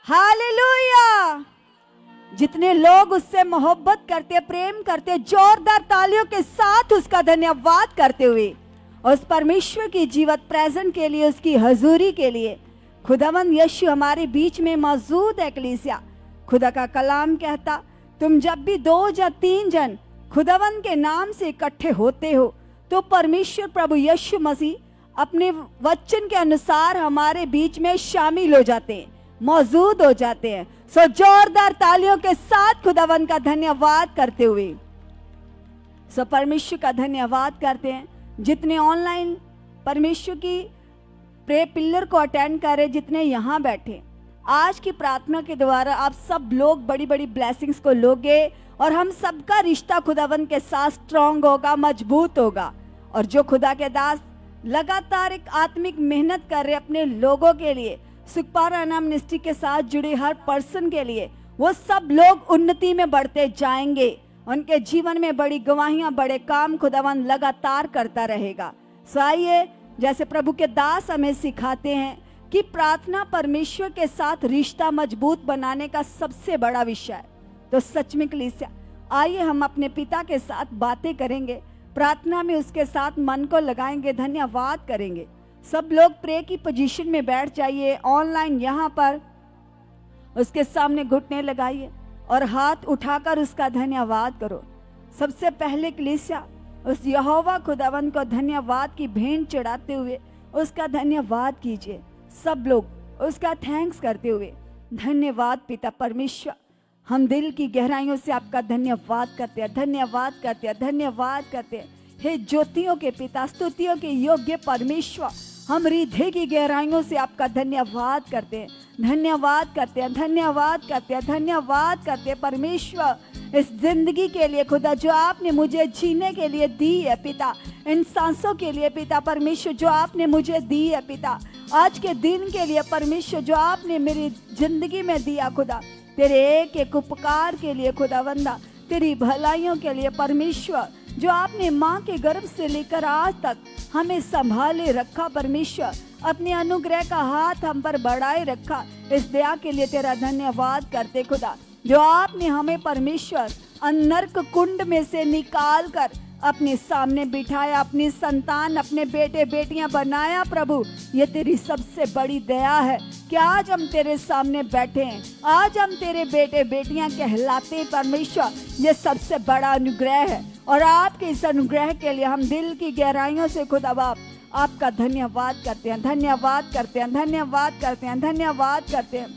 Hallelujah. जितने लोग उससे मोहब्बत करते, प्रेम करते, जोरदार तालियों के साथ उसका धन्यवाद करते हुए उस परमेश्वर की जीवत प्रेजेंट के लिए, उसकी हजूरी के लिए खुदावंद यीशु हमारे बीच में मौजूद है। कलीसिया, खुदा का कलाम कहता, तुम जब भी 2 या 3 जन खुदावंद के नाम से इकट्ठे होते हो तो परमेश्वर प्रभु यीशु मसीह अपने वचन के अनुसार हमारे बीच में शामिल हो जाते हैं, मौजूद हो जाते हैं। सो जोरदार तालियों के साथ खुदावंद का धन्यवाद करते हुए परमेश्वर का धन्यवाद करते हैं। जितने ऑनलाइन परमेश्वर की प्रे पिलर को अटेंड कर रहे, जितने यहाँ बैठे, आज की प्रार्थना के द्वारा आप सब लोग बड़ी बड़ी ब्लेसिंग्स को लोगे और हम सबका रिश्ता खुदावंद के साथ स्ट्रांग होगा, मजबूत होगा। और जो खुदा के दास लगातार एक आत्मिक मेहनत कर रहे अपने लोगों के लिए, सुखपारा नाम मिनिस्ट्री के साथ जुड़े हर पर्सन के लिए, वो सब लोग उन्नति में बढ़ते जाएंगे। उनके जीवन में बड़ी गवाहियां, बड़े काम खुदावंद लगातार करता रहेगा। सो आइए, जैसे प्रभु के दास हमें सिखाते हैं कि प्रार्थना परमेश्वर के साथ रिश्ता मजबूत बनाने का सबसे बड़ा विषय है, तो सच में कलीसिया, आइए हम अपने पिता के साथ बातें करेंगे, प्रार्थना में उसके साथ मन को लगाएंगे, धन्यवाद करेंगे। सब लोग प्रे की पोजीशन में बैठ जाइए। ऑनलाइन यहाँ पर उसके सामने घुटने लगाइए और हाथ उठाकर उसका धन्यवाद करो। सबसे पहले कलीसिया, उस यहोवा खुदावंद को धन्यवाद की भेंट चढ़ाते हुए उसका धन्यवाद कीजिए। सब लोग उसका थैंक्स करते हुए, धन्यवाद पिता परमेश्वर, हम दिल की गहराइयों से आपका धन्यवाद करते हैं, धन्यवाद करते हैं, धन्यवाद करते हैं। हे ज्योतियों के पिता, स्तुतियों के योग्य परमेश्वर, हम हृदय की गहराइयों से आपका धन्यवाद करते हैं, धन्यवाद करते हैं, धन्यवाद करते हैं, धन्यवाद करते हैं परमेश्वर, इस जिंदगी के लिए खुदा जो आपने मुझे जीने के लिए दी है पिता, इन सांसों के लिए पिता परमेश्वर जो आपने मुझे दी है पिता, आज के दिन के लिए परमेश्वर जो आपने मेरी जिंदगी में दिया खुदा, तेरे एक एक उपकार के लिए खुदावंदा, तेरी भलाइयों के लिए परमेश्वर, जो आपने माँ के गर्भ से लेकर आज तक हमें संभाले रखा परमेश्वर, अपने अनुग्रह का हाथ हम पर बढ़ाए रखा, इस दया के लिए तेरा धन्यवाद करते खुदा, जो आपने हमें परमेश्वर नरक कुंड में से निकाल कर अपने सामने बिठाया, अपनी संतान, अपने बेटे बेटियां बनाया। प्रभु, ये तेरी सबसे बड़ी दया है कि आज हम तेरे सामने बैठे हैं, आज हम तेरे बेटे बेटियां कहलाते हैं परमेश्वर, ये सबसे बड़ा अनुग्रह है। और आपके इस अनुग्रह के लिए हम दिल की गहराइयों से खुदा बाप आपका धन्यवाद करते हैं, धन्यवाद करते हैं, धन्यवाद करते हैं, धन्यवाद करते हैं।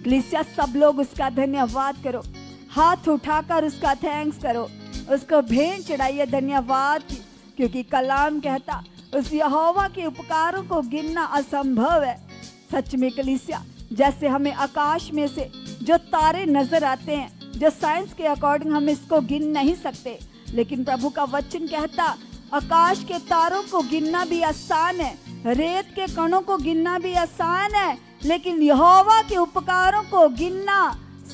कलीसिया, सब लोग उसका धन्यवाद करो, हाथ उठाकर उसका थैंक्स करो, उसको भेंट चढ़ाइए धन्यवाद की, क्योंकि कलाम कहता उस यहोवा के उपकारों को गिनना असंभव है। सच में कलीसिया, जैसे हमें आकाश में से जो तारे नजर आते हैं, जो साइंस के अकॉर्डिंग हम इसको गिन नहीं सकते, लेकिन प्रभु का वचन कहता आकाश के तारों को गिनना भी आसान है, रेत के कणों को गिनना भी आसान है, लेकिन यहोवा के उपकारों को गिनना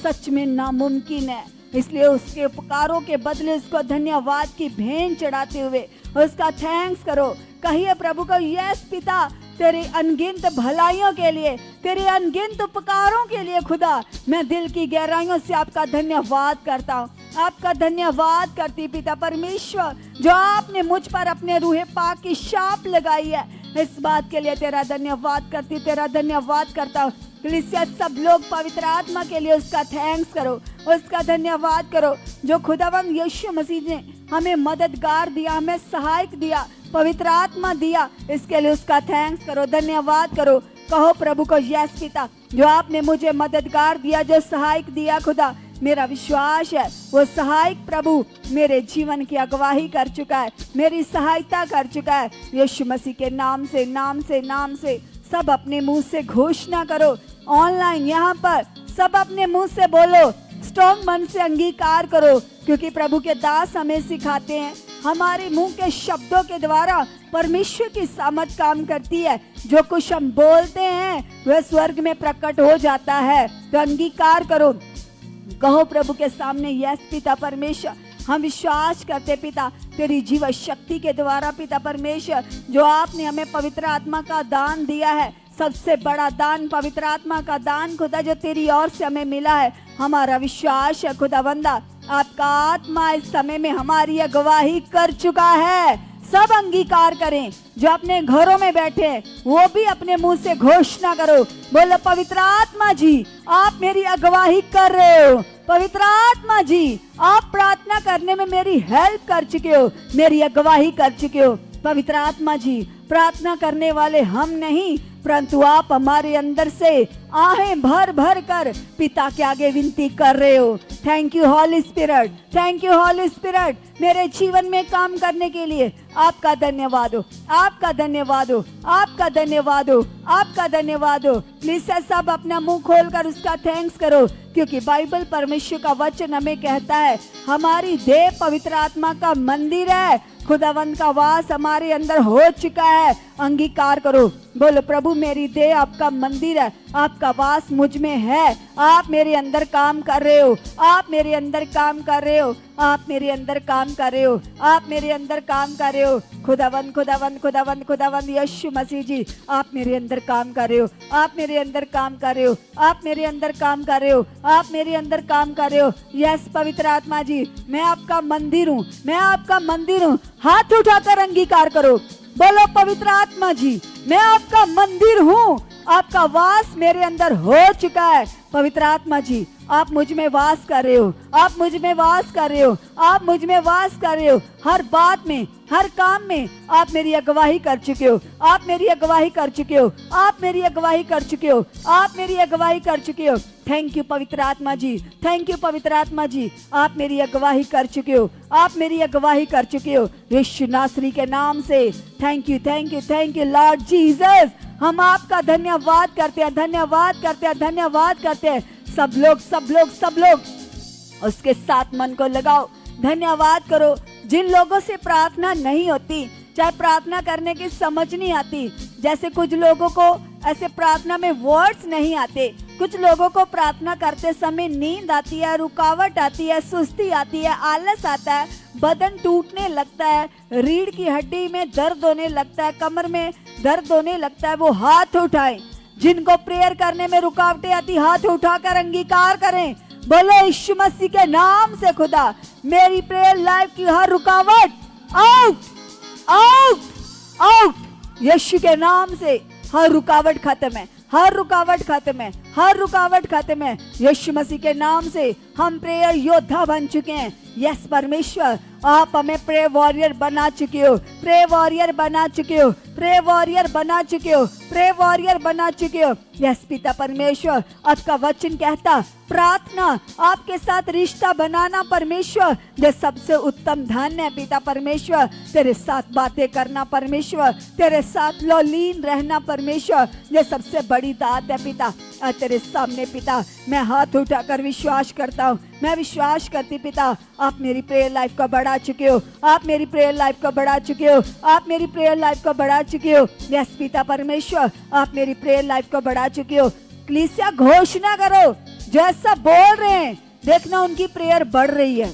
सच में नामुमकिन है। इसलिए उसके उपकारों के बदले उसको धन्यवाद की भेंट चढ़ाते हुए उसका थैंक्स करो। कहिए प्रभु को, यस पिता, तेरी अनगिनत भलाइयों के लिए, तेरे अनगिनत उपकारों के लिए खुदा, मैं दिल की गहराइयों से आपका धन्यवाद करता हूँ, आपका धन्यवाद करती पिता परमेश्वर, जो आपने मुझ पर अपने रूहे पाक की शाप लगाई है, इस बात के लिए तेरा धन्यवाद करती, तेरा धन्यवाद करता हूँ। कलीसिया, सब लोग पवित्र आत्मा के लिए उसका थैंक्स करो, उसका धन्यवाद करो, जो खुदावंद यीशु मसीह ने हमें मददगार दिया, हमें सहायक दिया, पवित्र आत्मा दिया, इसके लिए उसका थैंक्स करो, धन्यवाद करो। कहो प्रभु को, यस पिता, जो आपने मुझे मददगार दिया, जो सहायक दिया खुदा, मेरा विश्वास है वो सहायक प्रभु मेरे जीवन की अगुवाई कर चुका है, मेरी सहायता कर चुका है। यीशु मसीह के नाम से, नाम से, नाम से सब अपने मुंह से घोषणा करो। ऑनलाइन यहाँ पर सब अपने मुंह से बोलो, स्ट्रॉन्ग मन से अंगीकार करो, क्योंकि प्रभु के दास हमें सिखाते हैं, हमारे मुंह के शब्दों के द्वारा परमेश्वर की सामर्थ काम करती है। जो कुछ हम बोलते हैं वह स्वर्ग में प्रकट हो जाता है। तो अंगीकार करो, कहो प्रभु के सामने, यस पिता परमेश्वर, हम विश्वास करते पिता, तेरी जीवन शक्ति के द्वारा पिता परमेश्वर, जो आपने हमें पवित्र आत्मा का दान दिया है, सबसे बड़ा दान पवित्र आत्मा का दान खुदा जो तेरी ओर से हमें मिला है। हमारा विश्वास है खुदावंदा आपका आत्मा इस समय में हमारी अगुवाई कर चुका है। सब अंगीकार करें, जो अपने घरों में बैठे हैं वो भी अपने मुंह से घोषणा करो, बोलो पवित्र आत्मा जी आप मेरी अगुवाई कर रहे हो। पवित्र आत्मा जी आप प्रार्थना करने में मेरी हेल्प कर चुके हो, मेरी अगुवाई कर चुके हो। पवित्र आत्मा जी प्रार्थना करने वाले हम नहीं, परंतु आप हमारे अंदर से आहें भर भर कर पिता के आगे विनती कर रहे हो। Thank you holy spirit, thank you holy spirit, मेरे जीवन में काम करने के लिए आपका धन्यवाद हो, आपका धन्यवाद हो, आपका धन्यवाद हो, आपका धन्यवाद हो। प्लीज सब अपना मुंह खोलकर उसका थैंक्स करो, क्योंकि बाइबल परमेश्वर का वचन हमें कहता है हमारी देह पवित्र आत्मा का मंदिर है, खुदावंत का वास हमारे अंदर हो चुका है। अंगीकार करो, बोलो प्रभु मेरी देह आपका मंदिर है, आपका वास मुझ में है, आप मेरे अंदर काम कर रहे हो, आप मेरे अंदर काम कर रहे हो, आप मेरे अंदर काम कर रहे हो, आप मेरे अंदर काम कर रहे हो। खुदावंत खुदावंत खुदावंत खुदावंत यीशु मसीह जी आप मेरे अंदर काम कर रहे हो, आप मेरे अंदर काम कर रहे हो, आप मेरे अंदर काम कर रहे हो, आप मेरे अंदर काम कर रहे हो। यस पवित्र आत्मा जी मैं आपका मंदिर हूँ, मैं आपका मंदिर हूँ। हाथ उठाकर अंगीकार करो, बोलो पवित्र आत्मा जी मैं आपका मंदिर हूँ, आपका वास मेरे अंदर हो चुका है। पवित्र आत्मा जी आप मुझ में वास कर रहे हो, आप मुझ में वास कर रहे हो, आप मुझ में वास कर रहे हो। हर बात में हर काम में आप मेरी अगुवाई कर चुके हो, आप मेरी अगुवाई कर चुके हो, आप मेरी अगुवाई कर चुके हो, आप मेरी अगुवाई कर चुके हो। थैंक यू पवित्र आत्मा जी, थैंक यू पवित्र आत्मा जी आप मेरी अगुवाई कर चुके हो, आप मेरी अगुवाई कर चुके हो यीशु नासरी के नाम से। Thank you thank you thank you Lord Jesus. हम आपका धन्यवाद करते हैं, धन्यवाद करते हैं, धन्यवाद करते हैं। सब लोग उसके साथ मन को लगाओ, धन्यवाद करो। जिन लोगों से प्रार्थना नहीं होती, चाहे प्रार्थना करने की समझ नहीं आती, जैसे कुछ लोगों को ऐसे प्रार्थना में वर्ड्स नहीं आते, कुछ लोगों को प्रार्थना करते समय नींद आती है, रुकावट आती है, सुस्ती आती है, आलस आता है, बदन टूटने लगता है, रीढ़ की हड्डी में दर्द होने लगता है, कमर में दर्द होने लगता है, वो हाथ उठाएं। जिनको प्रेयर करने में रुकावटें आती, हाथ उठाकर अंगीकार करें, बोलो यीशु मसीह के नाम से खुदा मेरी प्रेयर लाइफ की हर रुकावट आउट आउट आउट, यीशु के नाम से हर रुकावट खत्म है, हर रुकावट खत्म है, हर रुकावट खत्म है। यीशु मसीह के नाम से हम प्रेयर योद्धा बन चुके हैं। यस परमेश्वर आप हमें प्रे वॉरियर बना चुके हो, प्रे वॉरियर बना चुके हो, प्रे वॉरियर बना चुके हो, प्रे वॉरियर बना चुके हो। यस पिता परमेश्वर आपका वचन कहता प्रार्थना आपके साथ रिश्ता बनाना परमेश्वर जो सबसे उत्तम धन है। पिता परमेश्वर तेरे साथ बातें करना परमेश्वर, तेरे साथ लौलीन रहना परमेश्वर जो सबसे बड़ी दात है पिता। और तेरे सामने पिता मैं हाथ उठाकर विश्वास करता हूँ, मैं विश्वास करती पिता आप मेरी प्रेयर लाइफ को बढ़ा चुके हो, आप मेरी प्रेयर लाइफ को बढ़ा चुके हो, आप मेरी प्रेयर लाइफ को बढ़ा चुके हो। यस पिता परमेश्वर आप मेरी प्रेयर लाइफ को बढ़ा चुके हो। कलीसिया घोषणा करो, जो ऐसा बोल रहे हैं देखना उनकी प्रेयर बढ़ रही है।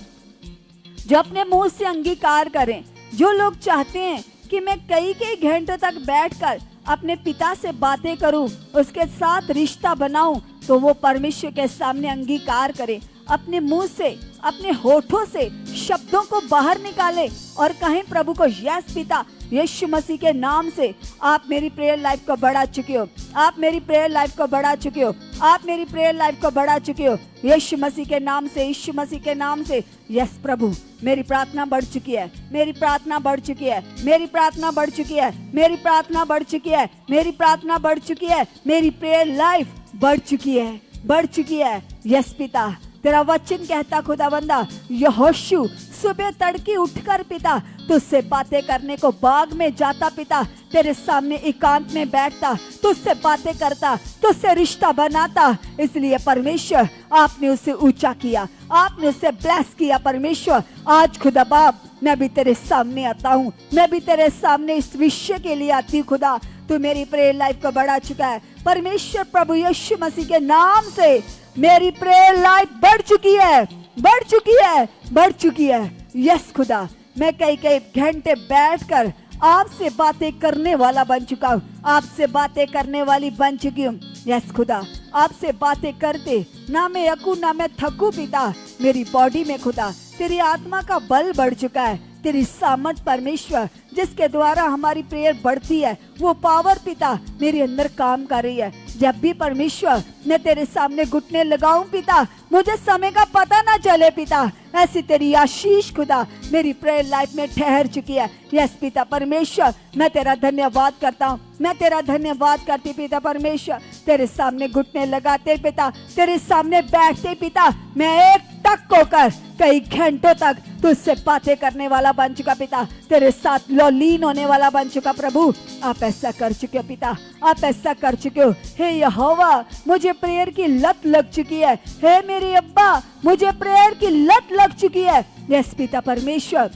जो अपने मुंह से अंगीकार करें, जो लोग चाहते हैं कि मैं कई कई घंटों तक बैठकर अपने पिता से बातें करूं, उसके साथ रिश्ता बनाऊं, तो वो परमेश्वर के सामने अंगीकार करें, अपने मुंह से अपने होठों से शब्दों को बाहर निकाले और कहें प्रभु को यस पिता यीशु मसीह के नाम से आप मेरी प्रेयर लाइफ को बढ़ा चुके हो, आप मेरी प्रेयर लाइफ को बढ़ा चुके हो, आप मेरी प्रेयर लाइफ को बढ़ा चुके हो यीशु मसीह के नाम से, यीशु मसीह के नाम से। यस प्रभु मेरी प्रार्थना बढ़ चुकी है, मेरी प्रार्थना बढ़ चुकी है, मेरी प्रार्थना बढ़ चुकी है, मेरी प्रार्थना बढ़ चुकी है, मेरी प्रार्थना बढ़ चुकी है, मेरी प्रेयर लाइफ बढ़ चुकी है, बढ़ चुकी है। यस पिता तेरा वचन कहता खुदावंदा यहोशू सुबह तड़के उठकर पिता तुझसे बातें करने को बाग में जाता पिता, तेरे सामने एकांत में बैठता, तुझसे बातें करता, तुझसे रिश्ता बनाता। इसलिए परमेश्वर आपने उसे ऊंचा किया, आपने उसे ब्लेस किया परमेश्वर। आज खुदा बाप मैं भी तेरे सामने आता हूँ, मैं भी तेरे सामने इस विषय के लिए आती हूँ खुदा। तू मेरी प्रेयर लाइफ को बढ़ा चुका है परमेश्वर प्रभु यीशु मसीह के नाम से। मेरी प्रेयर लाइफ बढ़ चुकी है, बढ़ चुकी है, बढ़ चुकी है। यस खुदा मैं कई कई घंटे बैठकर आपसे बातें करने वाला बन चुका हूँ, आपसे बातें करने वाली बन चुकी हूँ। यस खुदा, आपसे बातें करते ना मैं अकूं ना मैं थकूं पिता। मेरी बॉडी में खुदा तेरी आत्मा का बल बढ़ चुका है, तेरी सामर्थ परमेश्वर जिसके द्वारा हमारी प्रेयर बढ़ती है, वो पावर पिता मेरे अंदर काम कर रही है। जब भी परमेश्वर मैं तेरे सामने घुटने लगाऊं पिता, मुझे समय का पता ना चले पिता। ऐसी तेरी आशीष खुदा मेरी प्रेयर लाइफ में ठहर चुकी है। यस पिता परमेश्वर, मैं तेरा धन्यवाद करता हूँ, मैं तेरा धन्यवाद करती पिता परमेश्वर। तेरे सामने घुटने लगाते पिता, तेरे सामने बैठते पिता, मैं एक टक होकर कई घंटों तक तुझसे बातें करने वाला बन चुका पिता, तेरे साथ लीन होने वाला बन चुका। प्रभु आप ऐसा कर चुके हो पिता, आप ऐसा कर चुके हो। हे यहोवा, मुझे प्रेयर की लत लग चुकी है। हे मेरे अब्बा, मुझे प्रेयर की लत लग चुकी है। यस पिता परमेश्वर,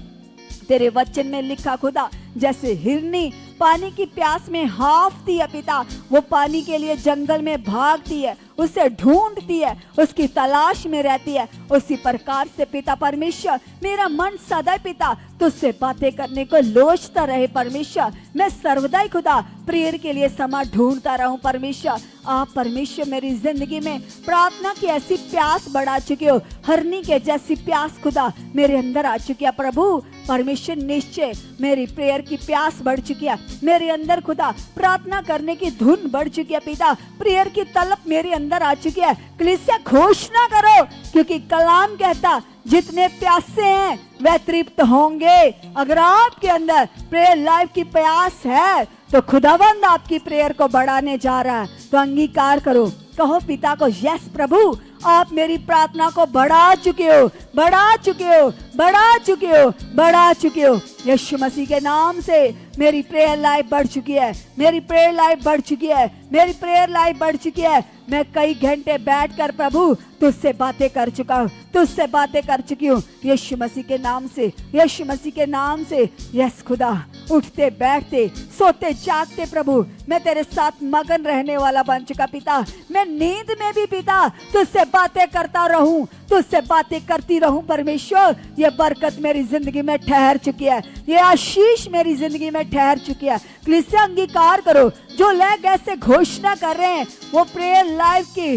तेरे वचन में लिखा खुदा, जैसे हिरनी पानी की प्यास में हाँफती है पिता, वो पानी के लिए जंगल में भागती है, उसे ढूंढती है, उसकी तलाश में रहती है, उसी प्रकार से पिता परमेश्वर मेरा मन सदा पिता तुझसे बातें करने को लोचता रहे परमेश्वर। मैं सर्वदा ही खुदा प्रेयर के लिए समय ढूंढता रहूं परमेश्वर। आप परमेश्वर मेरी जिंदगी में प्रार्थना की ऐसी प्यास बढ़ा चुके हो, हरनी के जैसी प्यास खुदा मेरे अंदर आ चुकी है। प्रभु परमेश्वर निश्चय मेरी प्रेयर की प्यास बढ़ चुकी है, मेरे अंदर खुदा प्रार्थना करने की धुन बढ़ चुकी है पिता, प्रेयर की तलब मेरे अंदर आ चुकी है। कलीसिया घोषणा करो, क्योंकि कलाम कहता जितने प्यासे हैं वह तृप्त होंगे। अगर आपके अंदर प्रेयर लाइफ की प्यास है तो खुदावंद आपकी प्रेयर को बढ़ाने जा रहा है। तो अंगीकार करो, कहो पिता को, यस प्रभु आप मेरी प्रार्थना को बढ़ा चुके हो, बढ़ा चुके हो, बढ़ा चुके हो, बढ़ा चुके हो। यीशु मसीह के नाम से मेरी प्रेयर लाइफ बढ़ चुकी है, मेरी प्रेयर लाइफ बढ़ चुकी है, मेरी प्रेयर लाइफ बढ़ चुकी है। मैं कई घंटे बैठकर प्रभु तुझसे बातें कर चुका हूँ, तुझसे बातें कर चुकी हूँ। यीशु मसीह के नाम से, यीशु मसीह के नाम से। यस खुदा, उठते बैठते सोते जागते प्रभु मैं तेरे साथ मगन रहने वाला बन चुका पिता। मैं नींद में भी पिता तुझसे बातें करता रहूं, तुझसे बातें करती रहूं परमेश्वर। ये बरकत मेरी जिंदगी में ठहर चुकी है, ये आशीष मेरी जिंदगी में ठहर चुकी है। कलीसिया अंगीकार करो, जो लोग ऐसे घोषणा कर रहे हैं वो प्रेयर लाइफ की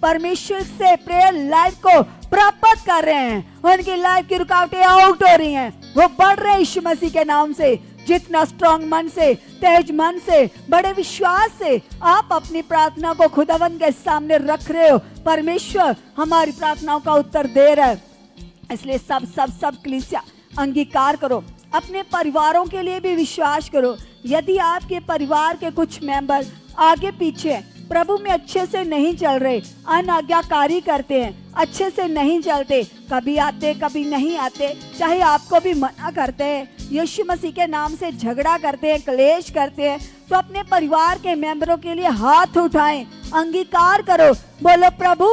परमेश्वर से प्रेयर लाइफ को प्राप्त कर रहे हैं, उनकी लाइफ की रुकावटें आउट हो रही हैं, वो बढ़ रहे हैं यीशु मसीह के नाम से। जितना स्ट्रॉन्ग मन से, तेज मन से, बड़े विश्वास से आप अपनी प्रार्थना को खुदावंद के सामने रख रहे हो, परमेश्वर हमारी प्रार्थनाओं का उत्तर दे रहा है। इसलिए सब कलीसिया अंगीकार करो, अपने परिवारों के लिए भी विश्वास करो। यदि आपके परिवार के कुछ मेंबर आगे पीछे प्रभु में अच्छे से नहीं चल रहे, अनाज्ञाकारी करते हैं, अच्छे से नहीं चलते, कभी आते कभी नहीं आते, चाहे आपको भी मना करते हैं, यीशु मसीह के नाम से झगड़ा करते हैं, क्लेश करते हैं, तो अपने परिवार के मेंबरों के लिए हाथ उठाएं, अंगीकार करो, बोलो प्रभु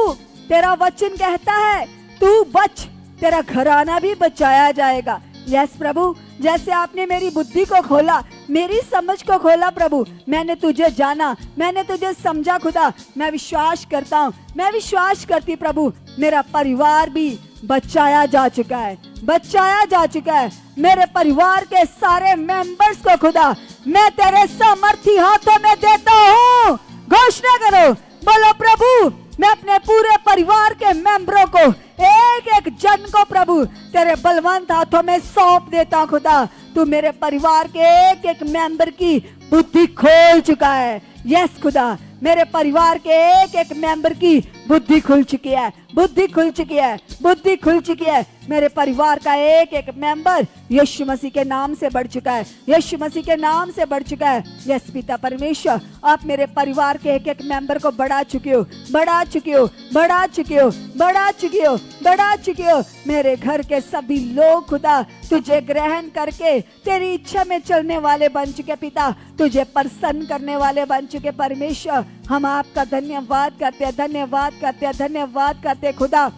तेरा वचन कहता है तू बच, तेरा घराना भी बचाया जाएगा। यस प्रभु, जैसे आपने मेरी बुद्धि को खोला, मेरी समझ को खोला प्रभु, मैंने तुझे जाना, मैंने तुझे समझा खुदा। मैं विश्वास करता हूँ, मैं विश्वास करती प्रभु, मेरा परिवार भी बचाया जा चुका है, बचाया जा चुका है। मेरे परिवार के सारे मेंबर्स को खुदा मैं तेरे सामर्थी हाथों में देता हूँ। घोषणा करो, बोलो प्रभु मैं अपने पूरे परिवार के मेंबरों को, एक एक जन को प्रभु तेरे बलवंत हाथों में सौंप देता हूं। खुदा तू मेरे परिवार के एक एक मेंबर की बुद्धि खोल चुका है। यस खुदा, मेरे परिवार के एक एक मेंबर की बुद्धि खुल चुकी है, बुद्धि खुल चुकी है, बुद्धि खुल चुकी है। मेरे परिवार का एक एक मेंबर यीशु मसीह के नाम से बढ़ चुका है, यीशु मसीह के नाम से बढ़ चुका है। यस पिता परमेश्वर, आप मेरे परिवार के एक एक मेंबर को बढ़ा चुके हो, बढ़ा चुके हो, बढ़ा चुके हो, बढ़ा चुके हो, बढ़ा चुके हो। मेरे घर के सभी लोग खुदा तुझे ग्रहण करके तेरी इच्छा में चलने वाले बन चुके पिता, तुझे प्रसन्न करने वाले बन चुके परमेश्वर। हम आपका धन्यवाद करते हैं, धन्यवाद करते हैं, धन्यवाद करते हैं खुदा।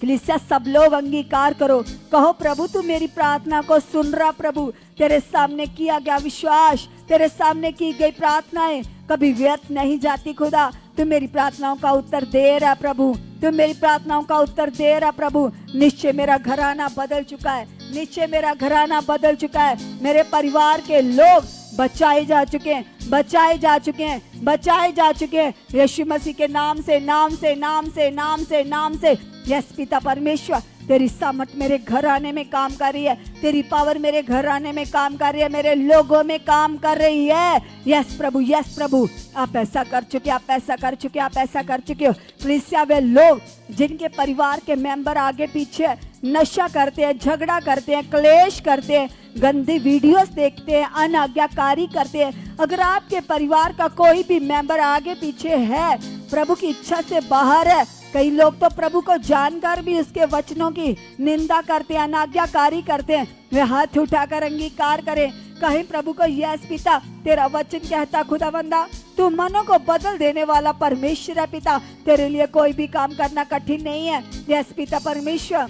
कलीसिया सब लोग अंगीकार करो, कहो प्रभु तू मेरी प्रार्थना को सुन रहा प्रभु, तेरे सामने किया गया विश्वास, तेरे सामने की गई प्रार्थनाएं कभी व्यर्थ नहीं जाती खुदा। तू मेरी प्रार्थनाओं का उत्तर दे रहा प्रभु, तू मेरी प्रार्थनाओं का उत्तर दे रहा प्रभु। निश्चय मेरा घराना बदल चुका है, नीचे मेरा घराना बदल चुका है, मेरे परिवार के लोग बचाए जा चुके हैं, बचाए जा चुके हैं, बचाए जा चुके हैं यीशु मसीह के नाम से, नाम से, नाम से, नाम से, नाम से। यस पिता परमेश्वर, तेरी सामर्थ मेरे घर आने में काम कर रही है, तेरी पावर मेरे घर आने में काम कर रही है, मेरे लोगों में काम कर रही है। यस प्रभु, यस प्रभु, आप ऐसा कर चुके, आप ऐसा कर चुके, आप ऐसा कर चुके हो। कलीसिया वे लोग जिनके परिवार के मेंबर आगे पीछे नशा करते हैं, झगड़ा करते हैं, क्लेश करते हैं, गंदी वीडियोस देखते हैं, अनाज्ञाकारी करते हैं, अगर आपके परिवार का कोई भी मेंबर आगे पीछे है, प्रभु की इच्छा से बाहर है, कई लोग तो प्रभु को जानकर भी उसके वचनों की निंदा करते हैं, अनाज्ञाकारी करते हैं, वे हाथ उठाकर अंगीकार करें, कहें प्रभु को, यस पिता, तेरा वचन कहता खुदावंदा तू मनों को बदल देने वाला परमेश्वर है पिता, तेरे लिए कोई भी काम करना कठिन नहीं है। यस पिता परमेश्वर,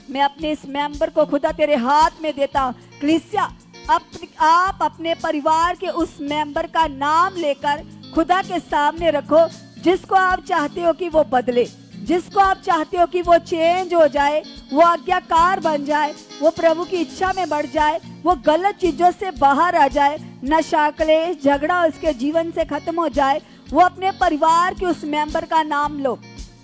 मैं अपने इस मेंबर को खुदा तेरे हाथ में देता हूँ। कलीसिया, आप अपने परिवार के उस मेंबर का नाम लेकर खुदा के सामने रखो, जिसको आप चाहते हो कि वो बदले, जिसको आप चाहते हो कि वो चेंज हो जाए, वो आज्ञाकार बन जाए, वो प्रभु की इच्छा में बढ़ जाए, वो गलत चीजों से बाहर आ जाए, नशा, क्लेश, झगड़ा उसके जीवन से खत्म हो जाए। वो अपने परिवार के उस मेंबर का नाम लो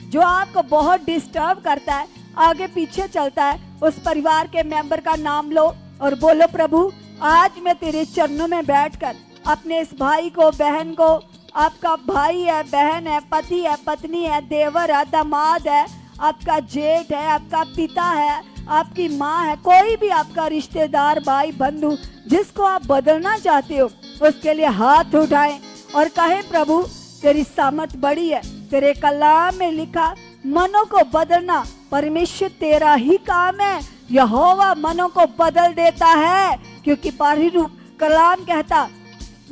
जो आपको बहुत डिस्टर्ब करता है, आगे पीछे चलता है, उस परिवार के मेंबर का नाम लो और बोलो, प्रभु आज मैं तेरे चरणों में बैठकर अपने इस भाई को, बहन को, आपका भाई है, बहन है, पति है, पत्नी है, देवर है, दामाद है, आपका जेठ है, आपका पिता है, आपकी माँ है, कोई भी आपका रिश्तेदार, भाई, बंधु, जिसको आप बदलना चाहते हो, उसके लिए हाथ उठाएं और कहें, प्रभु तेरी सामर्थ बड़ी है, तेरे कलाम में लिखा मनों को बदलना परमेश्वर तेरा ही काम है। यहोवा मनों को बदल देता है, क्योंकि बाहरी रूप, कलाम कहता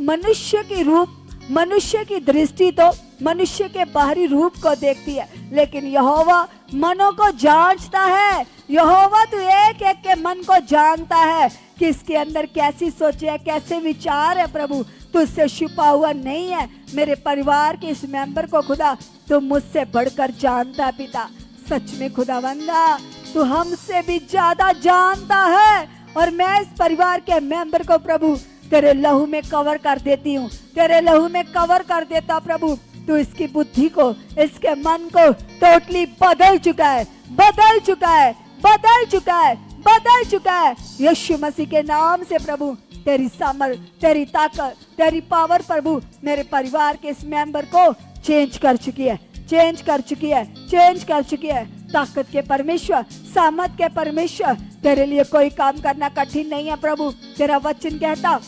मनुष्य की रूप, मनुष्य की दृष्टि तो मनुष्य के बाहरी रूप को देखती है, लेकिन यहोवा मनों को जांचता है। यहोवा तो एक एक के मन को जानता है कि इसके अंदर कैसी सोचे है, कैसे विचार है। प्रभु तुझसे छुपा हुआ नहीं है। मेरे परिवार के इस मेंबर को खुदा तू मुझसे बढ़कर जानता है पिता। सच में खुदावंदा तू हमसे भी ज्यादा जानता है, और मैं इस परिवार के मेंबर को प्रभु तेरे लहू में कवर कर देती हूँ, तेरे लहू में कवर कर देता प्रभु। तू इसकी बुद्धि को, इसके मन को टोटली बदल चुका है, बदल चुका है, बदल चुका है, बदल चुका है। यीशु मसीह के नाम से प्रभु तेरी सामर्थ, तेरी ताकत, तेरी पावर प्रभु मेरे परिवार के इस मेंबर को चेंज कर चुकी है, चेंज कर चुकी है, चेंज कर चुकी है। ताकत के परमेश्वर, सामर्थ के परमेश्वर, तेरे लिए कोई काम करना कठिन नहीं है प्रभु। तेरा वचन कहता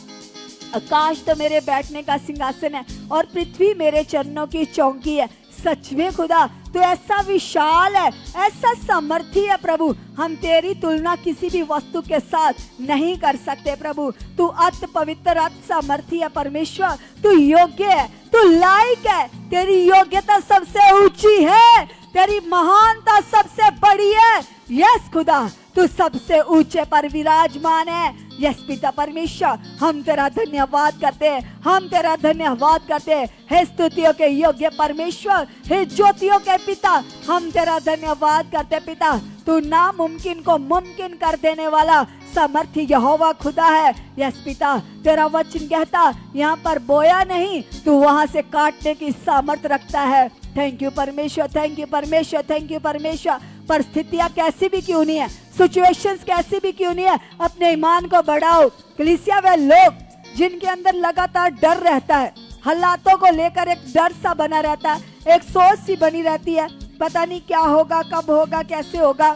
आकाश तो मेरे बैठने का सिंहासन है और पृथ्वी मेरे चरणों की चौकी है। सच में खुदा तू ऐसा विशाल है, ऐसा सामर्थी है प्रभु, हम तेरी तुलना किसी भी वस्तु के साथ नहीं कर सकते प्रभु। तू अति पवित्र, अति सामर्थी है परमेश्वर, तू योग्य है, तू लायक है, तेरी योग्यता सबसे ऊंची है, तेरी महानता सबसे बड़ी है। यस खुदा तू सबसे ऊंचे पर विराजमान है। यस पिता परमेश्वर, हम तेरा धन्यवाद करते हैं, हम तेरा धन्यवाद करते हैं। हे स्तुतियों के योग्य परमेश्वर, हे ज्योतियों के पिता, हम तेरा धन्यवाद करते पिता। तू नामुमकिन को मुमकिन कर देने वाला सामर्थी यहोवा खुदा है। यस पिता, तेरा वचन कहता यहाँ पर बोया नहीं, तू वहां से काटने की सामर्थ रखता है। थैंक यू परमेश्वर, थैंक यू परमेश्वर, थैंक यू परमेश्वर। परिस्थितियां कैसी भी क्यों नहीं है, सिचुएशंस कैसी भी क्यों नहीं है, अपने ईमान को बढ़ाओ। कलीसिया वे लोग जिनके अंदर लगातार डर रहता है, हालातों को लेकर एक डर सा बना रहता है, एक सोच सी बनी रहती है, पता नहीं क्या होगा, कब होगा, कैसे होगा।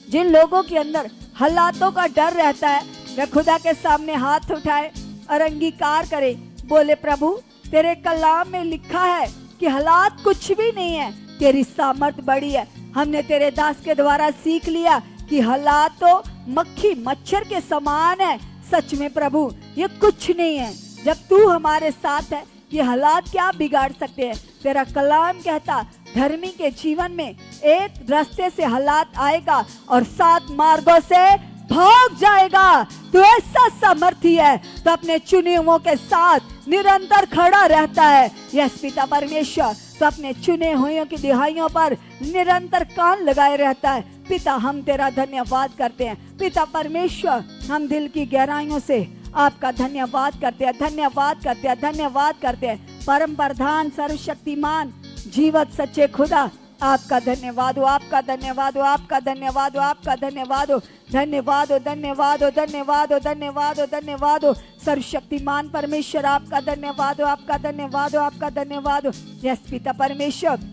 जिन लोगों के अंदर हालातों का डर रहता है, वे खुदा के सामने हाथ उठाए और अंगीकार करे, बोले प्रभु तेरे कलाम में लिखा है कि हालात कुछ भी नहीं है, तेरी सामर्थ बड़ी है। हमने तेरे दास के द्वारा सीख लिया कि हालात तो मक्खी मच्छर के समान है। सच में प्रभु ये कुछ नहीं है, जब तू हमारे साथ है ये हालात क्या बिगाड़ सकते हैं। तेरा कलाम कहता धर्मी के जीवन में एक रास्ते से हालात आएगा और 7 मार्गों से भाग जाएगा। तू ऐसा सामर्थी है, तो अपने चुने हुओं के साथ निरंतर खड़ा रहता है। यस पिता परमेश्वर, तो अपने चुने हुओं की दिहाइयों पर निरंतर कान लगाए रहता है। पिता हम तेरा धन्यवाद करते हैं। पिता परमेश्वर, हम दिल की गहराइयों से आपका धन्यवाद करते हैं, धन्यवाद करते हैं, धन्यवाद करते हैं। परम प्रधान, सर्वशक्तिमान, जीवत सच्चे खुदा, आपका धन्यवाद हो, आपका धन्यवाद हो, आपका धन्यवाद हो, आपका धन्यवाद हो, धन्यवाद हो, धन्यवाद हो, धन्यवाद हो, धन्यवाद हो, धन्यवाद हो। सर्वशक्तिमान परमेश्वर, आपका धन्यवाद हो, आपका धन्यवाद हो, आपका धन्यवाद हो। यस पिता परमेश्वर,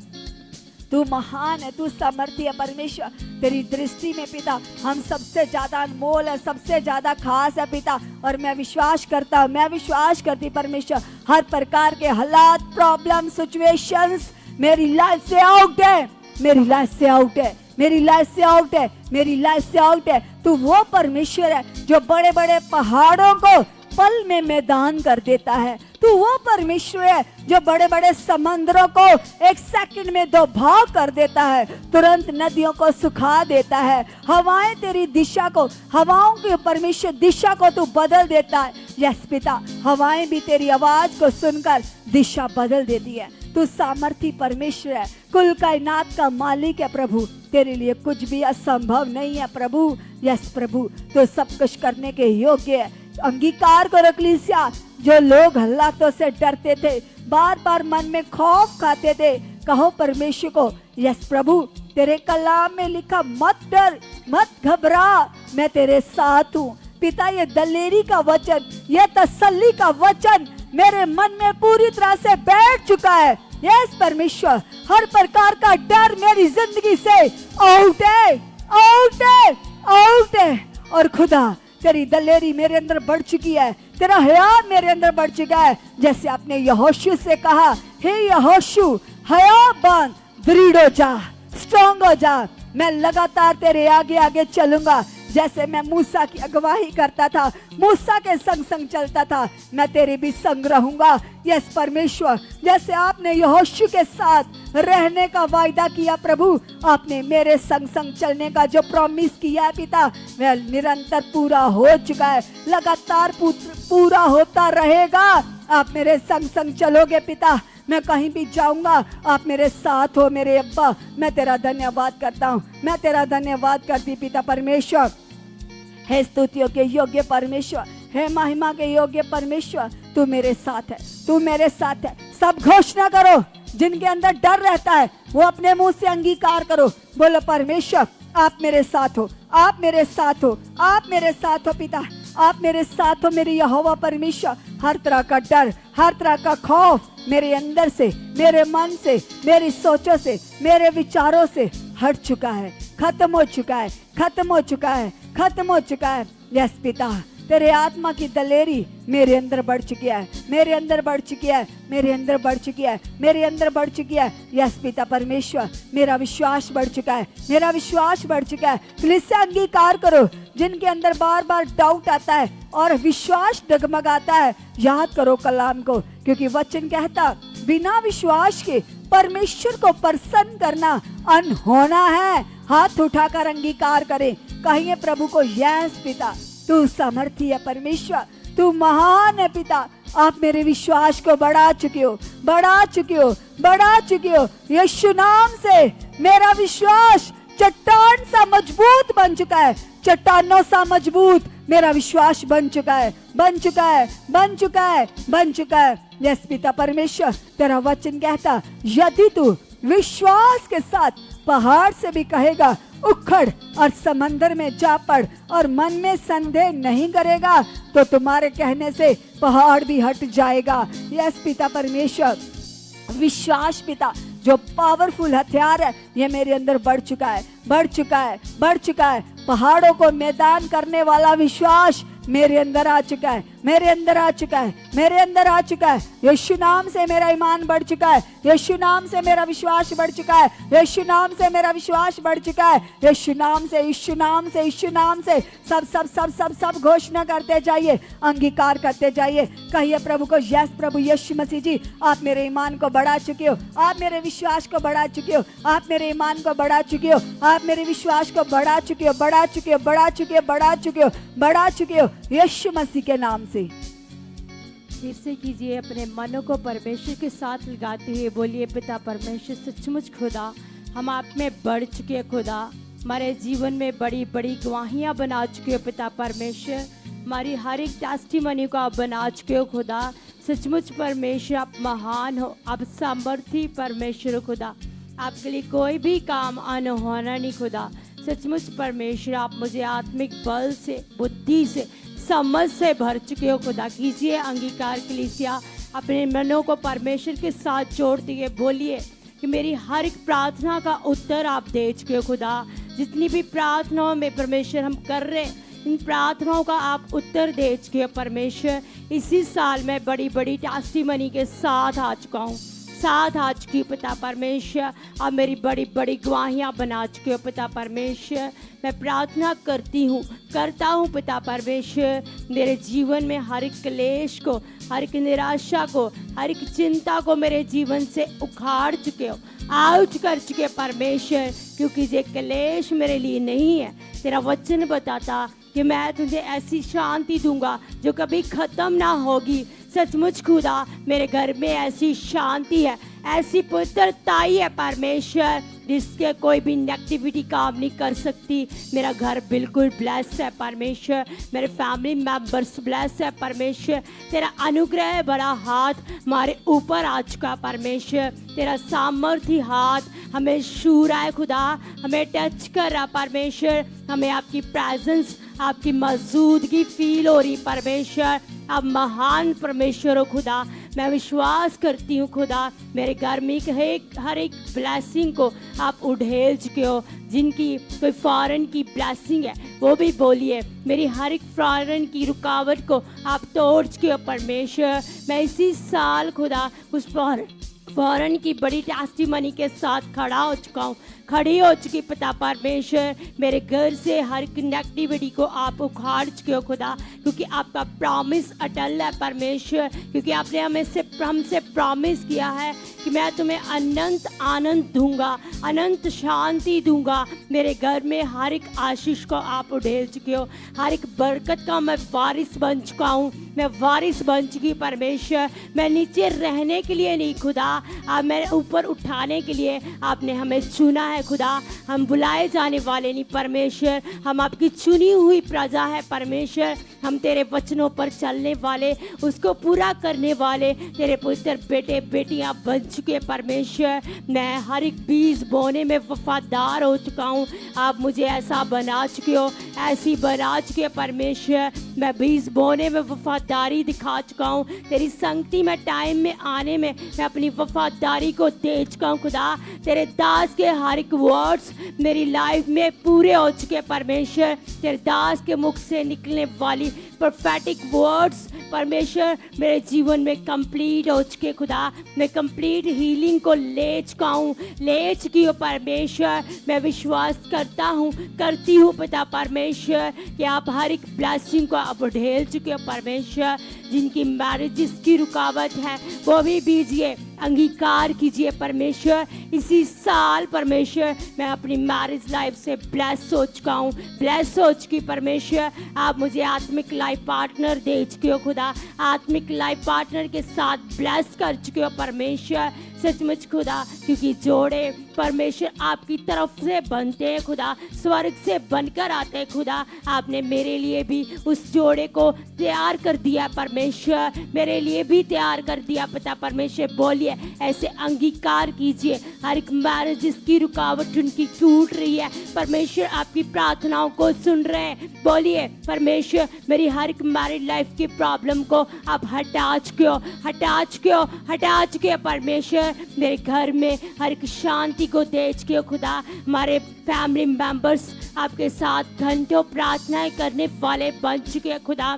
तू महान है, तू सामर्थी है परमेश्वर। तेरी दृष्टि में पिता हम सबसे ज्यादा अनमोल है, सबसे ज्यादा खास है पिता। और मैं विश्वास करता हूँ, मैं विश्वास करती परमेश्वर, हर प्रकार के हालात, प्रॉब्लम, सिचुएशंस मेरी लाइफ से आउट है, मेरी लाइफ से आउट है, मेरी लाइफ से आउट है, मेरी लाइफ से आउट है। तू वो परमेश्वर है जो बड़े बड़े पहाड़ों को पल में मैदान कर देता है। तू वो परमेश्वर है जो बड़े बड़े समंदरों को एक सेकंड में दो भाग कर देता है, तुरंत नदियों को सुखा देता है। हवाएं तेरी दिशा को, हवाओं की परमेश्वर दिशा को तू बदल देता है। यस पिता, हवाएं भी तेरी आवाज को सुनकर दिशा बदल देती है। तू सामर्थी परमेश्वर है, कुल कायनात का मालिक है प्रभु। तेरे लिए कुछ भी असंभव नहीं है प्रभु। यस प्रभु, तो सब कुछ करने के योग्य है। अंगीकार करो कलीसिया, जो लोग हालातों से डरते थे, बार बार मन में खौफ खाते थे, कहो परमेश्वर को, यस प्रभु, तेरे कलाम में लिखा, मत डर, मत घबरा, मैं तेरे साथ हूँ। पिता, ये दलेरी का वचन, ये तसल्ली का वचन मेरे मन में पूरी तरह से बैठ चुका है। यस परमेश्वर, हर प्रकार का डर मेरी जिंदगी से आउट है, आउट है, आउट है। और खुदा, तेरी दलेरी मेरे अंदर बढ़ चुकी है, तेरा हया मेरे अंदर बढ़ चुका है। जैसे आपने यहोशू से कहा, हे यहोशू, हया बांध, दृढ़ हो जा, स्ट्रॉन्ग हो जा, मैं लगातार तेरे आगे आगे चलूंगा। जैसे मैं मूसा की अगुवाई करता था, मूसा के संग संग चलता था, मैं तेरे भी संग रहूंगा। यस परमेश्वर, जैसे आपने यहोशू के साथ रहने का वायदा किया प्रभु, आपने मेरे संग संग चलने का जो प्रॉमिस किया है पिता, वह निरंतर पूरा हो चुका है, लगातार पूरा होता रहेगा। आप मेरे संग संग चलोगे पिता, मैं कहीं भी जाऊंगा, आप मेरे साथ हो मेरे अब्बा। मैं तेरा धन्यवाद करता हूँ, मैं तेरा धन्यवाद करती पिता परमेश्वर। हे स्तुतियों के योग्य परमेश्वर, हे महिमा के योग्य परमेश्वर, तू मेरे साथ है, तू मेरे साथ है। सब घोषणा करो, जिनके अंदर डर रहता है वो अपने मुंह से अंगीकार करो, बोलो परमेश्वर आप मेरे साथ हो, आप मेरे साथ हो, आप मेरे साथ हो पिता, आप मेरे साथ हो मेरे यहोवा परमेश्वर। हर तरह का डर, हर तरह का खौफ मेरे अंदर से, मेरे मन से, मेरी सोचों से, मेरे विचारों से हट चुका है, खत्म हो चुका है, खत्म हो चुका है, खत्म हो चुका है। यस पिता, तेरे आत्मा की दलेरी मेरे अंदर बढ़ चुकी है, मेरे अंदर बढ़ चुकी है, मेरे अंदर बढ़ चुकी है, मेरे अंदर बढ़ चुकी है। यस पिता परमेश्वर, मेरा विश्वास बढ़ चुका है, मेरा विश्वास बढ़ चुका है। कलीसिया अंगीकार करो, जिनके अंदर बार बार डाउट आता है और विश्वास डगमगाता है, याद करो कलाम को, क्योंकि वचन कहता, बिना विश्वास के परमेश्वर को प्रसन्न करना अनहोना है। हाथ उठाकर अंगीकार करें, कहिए प्रभु को, यस पिता तू सामर्थी है परमेश्वर, तू महान है पिता। आप मेरे विश्वास को बढ़ा चुके हो, बढ़ा चुके हो, बढ़ा चुके हो। यीशु नाम से मेरा विश्वास चट्टान सा मजबूत बन चुका है, चट्टानों सा मजबूत मेरा विश्वास बन चुका है, बन चुका है, बन चुका है, बन चुका है। यस पिता परमेश्वर, तेरा वचन कहता, यदि तू विश्वास के साथ पहाड़ से भी कहेगा उखड़ और समंदर में जा पड़, और मन में संदेह नहीं करेगा, तो तुम्हारे कहने से पहाड़ भी हट जाएगा। यस पिता परमेश्वर, विश्वास पिता जो पावरफुल हथियार है, ये मेरे अंदर बढ़ चुका है, बढ़ चुका है, बढ़ चुका है। पहाड़ों को मैदान करने वाला विश्वास मेरे अंदर आ चुका है, मेरे अंदर आ चुका है, मेरे अंदर आ चुका है। यीशु नाम से मेरा ईमान बढ़ चुका है, यीशु नाम से मेरा विश्वास बढ़ चुका है, यीशु नाम से मेरा विश्वास बढ़ चुका है, यीशु नाम से, यीशु नाम से, यीशु नाम से। सब सब सब सब सब घोषणा करते जाइए, अंगीकार करते जाइए, कहिए प्रभु को, यस प्रभु यीशु मसीह जी, आप मेरे ईमान को बढ़ा चुके हो, आप मेरे विश्वास को बढ़ा चुके हो, आप मेरे ईमान को बढ़ा चुके हो, आप मेरे विश्वास को बढ़ा चुके हो, बढ़ा चुके हो, बढ़ा चुके हो, बढ़ा चुके हो, बढ़ा चुके हो, यीशु मसीह के नाम से। फिर से कीजिए, अपने मनों को परमेश्वर के साथ लगाते हुए बोलिए, पिता परमेश्वर सचमुच खुदा, हम आप में बढ़ चुके हैं खुदा, हमारे जीवन में बड़ी बड़ी गवाहियाँ बना चुके हो पिता परमेश्वर। हमारी हर एक टेस्टिमनी को आप बना चुके हो खुदा। सचमुच परमेश्वर आप महान हो, आप सामर्थी परमेश्वर हो खुदा। आपके लिए कोई भी काम अनहोना नहीं खुदा। सचमुच परमेश्वर आप मुझे आत्मिक बल से, बुद्धि से, समझ से भर चुके हो खुदा। कीजिए अंगीकार कलीसिया, अपने मनों को परमेश्वर के साथ जोड़ दिए बोलिए कि मेरी हर एक प्रार्थना का उत्तर आप दे चुके हो खुदा। जितनी भी प्रार्थनाओं में परमेश्वर हम कर रहे, इन प्रार्थनाओं का आप उत्तर दे चुके हो परमेश्वर। इसी साल मैं बड़ी बड़ी टेस्टिमनी के साथ आ चुका हूँ, साथ आ चुकी पिता परमेश्वर। अब मेरी बड़ी बड़ी गवाहियाँ बना चुके हो पिता परमेश्वर। मैं प्रार्थना करता हूँ पिता परमेश्वर, मेरे जीवन में हर एक क्लेश को, हर एक निराशा को, हर एक चिंता को मेरे जीवन से उखाड़ चुके हो, आउट कर चुके परमेश्वर। क्योंकि ये क्लेश मेरे लिए नहीं है। तेरा वचन बताता कि मैं तुझे ऐसी शांति दूंगा जो कभी ख़त्म ना होगी। सचमुच खुदा मेरे घर में ऐसी शांति है, ऐसी पवित्रताई है परमेश्वर, जिसके कोई भी नेगेटिविटी काम नहीं कर सकती। मेरा घर बिल्कुल ब्लेस है परमेश्वर, मेरे फैमिली मेंबर्स ब्लेस है परमेश्वर। तेरा अनुग्रह बड़ा हाथ हमारे ऊपर आ चुका परमेश्वर। तेरा सामर्थ्य हाथ हमें छू रहा है खुदा, हमें टच कर रहा परमेश्वर। हमें आपकी प्रेजेंस, आपकी मौजूदगी फील हो रही परमेश्वर। आप महान परमेश्वर हो खुदा। मैं विश्वास करती हूँ खुदा, मेरे घर में हर एक ब्लेसिंग को आप उड़ेल चुके हो। जिनकी कोई फॉरेन की ब्लेसिंग है वो भी बोलिए, मेरी हर एक फॉरेन की रुकावट को आप तोड़ चुके हो परमेश्वर। मैं इसी साल खुदा उस फॉरेन की बड़ी टेस्टिमनी के साथ खड़ी हो चुकी पिता परमेश्वर। मेरे घर से हर कनेक्टिविटी को आप उखाड़ चुके हो खुदा, क्योंकि आपका प्रॉमिस अटल है परमेश्वर। क्योंकि आपने हमसे प्रॉमिस किया है कि मैं तुम्हें अनंत आनंद दूंगा, अनंत शांति दूंगा। मेरे घर में हर एक आशीष को आप उड़ेल चुके हो, हर एक बरकत का मैं वारिस बन चुका हूँ, मैं वारिस बन चुकी परमेश्वर। मैं नीचे रहने के लिए नहीं खुदा, आप मेरे ऊपर उठाने के लिए आपने हमें चुना है खुदा। हम बुलाए जाने वाले नहीं परमेश्वर, हम आपकी चुनी हुई प्रजा है परमेश्वर। हम तेरे वचनों पर चलने वाले, उसको पूरा करने वाले तेरे पुत्र बेटे बेटियां बन चुके परमेश्वर। मैं हर एक बीज बोने में वफादार हो चुका हूँ। आप मुझे ऐसा बना चुके हो, ऐसी बना चुके परमेश्वर। मैं बीज बोने में वफादारी दिखा चुका हूँ। तेरी संगति में टाइम में आने में मैं अपनी वफादारी को दे चुका हूँ खुदा। तेरे दास के हर एक वर्ड्स मेरी लाइफ में पूरे हो चुके परमेश्वर। तेरे दास के मुख से निकलने वाली प्रोफेटिक वर्ड्स परमेश्वर मेरे जीवन में कंप्लीट हो चुके खुदा। मैं कंप्लीट हीलिंग को ले चुकी हूँ परमेश्वर। मैं विश्वास करती हूँ पिता परमेश्वर कि आप हर एक ब्लेसिंग को आप ढेल चुके हो परमेश्वर। जिनकी मैरिजेस की रुकावट है वो भी बीजिए, अंगीकार कीजिए परमेश्वर। इसी साल परमेश्वर मैं अपनी मैरिज लाइफ से ब्लेस हो चुका हूँ, ब्लेस हो चुकी परमेश्वर। आप मुझे आत्मिक लाइफ पार्टनर दे चुके हो खुदा, आत्मिक लाइफ पार्टनर के साथ ब्लेस कर चुके हो परमेश्वर। सचमुच खुदा, क्योंकि जोड़े परमेश्वर आपकी तरफ से बनते हैं खुदा, स्वर्ग से बनकर आते हैं खुदा। आपने मेरे लिए भी उस जोड़े को तैयार कर दिया परमेश्वर, मेरे लिए भी तैयार कर दिया पिता परमेश्वर। बोलिए, ऐसे अंगीकार कीजिए। हर एक मैरिज जिसकी रुकावट उनकी टूट रही है परमेश्वर आपकी प्रार्थनाओं को सुन रहे हैं। बोलिए, परमेश्वर मेरी हर एक मैरिड लाइफ की प्रॉब्लम को आप हटा चुके हो परमेश्वर। मेरे घर में हर एक शांति को दे चुके हो खुदा। हमारे फैमिली मेंबर्स आपके साथ घंटों प्रार्थनाएं करने वाले बन चुके हैं खुदा।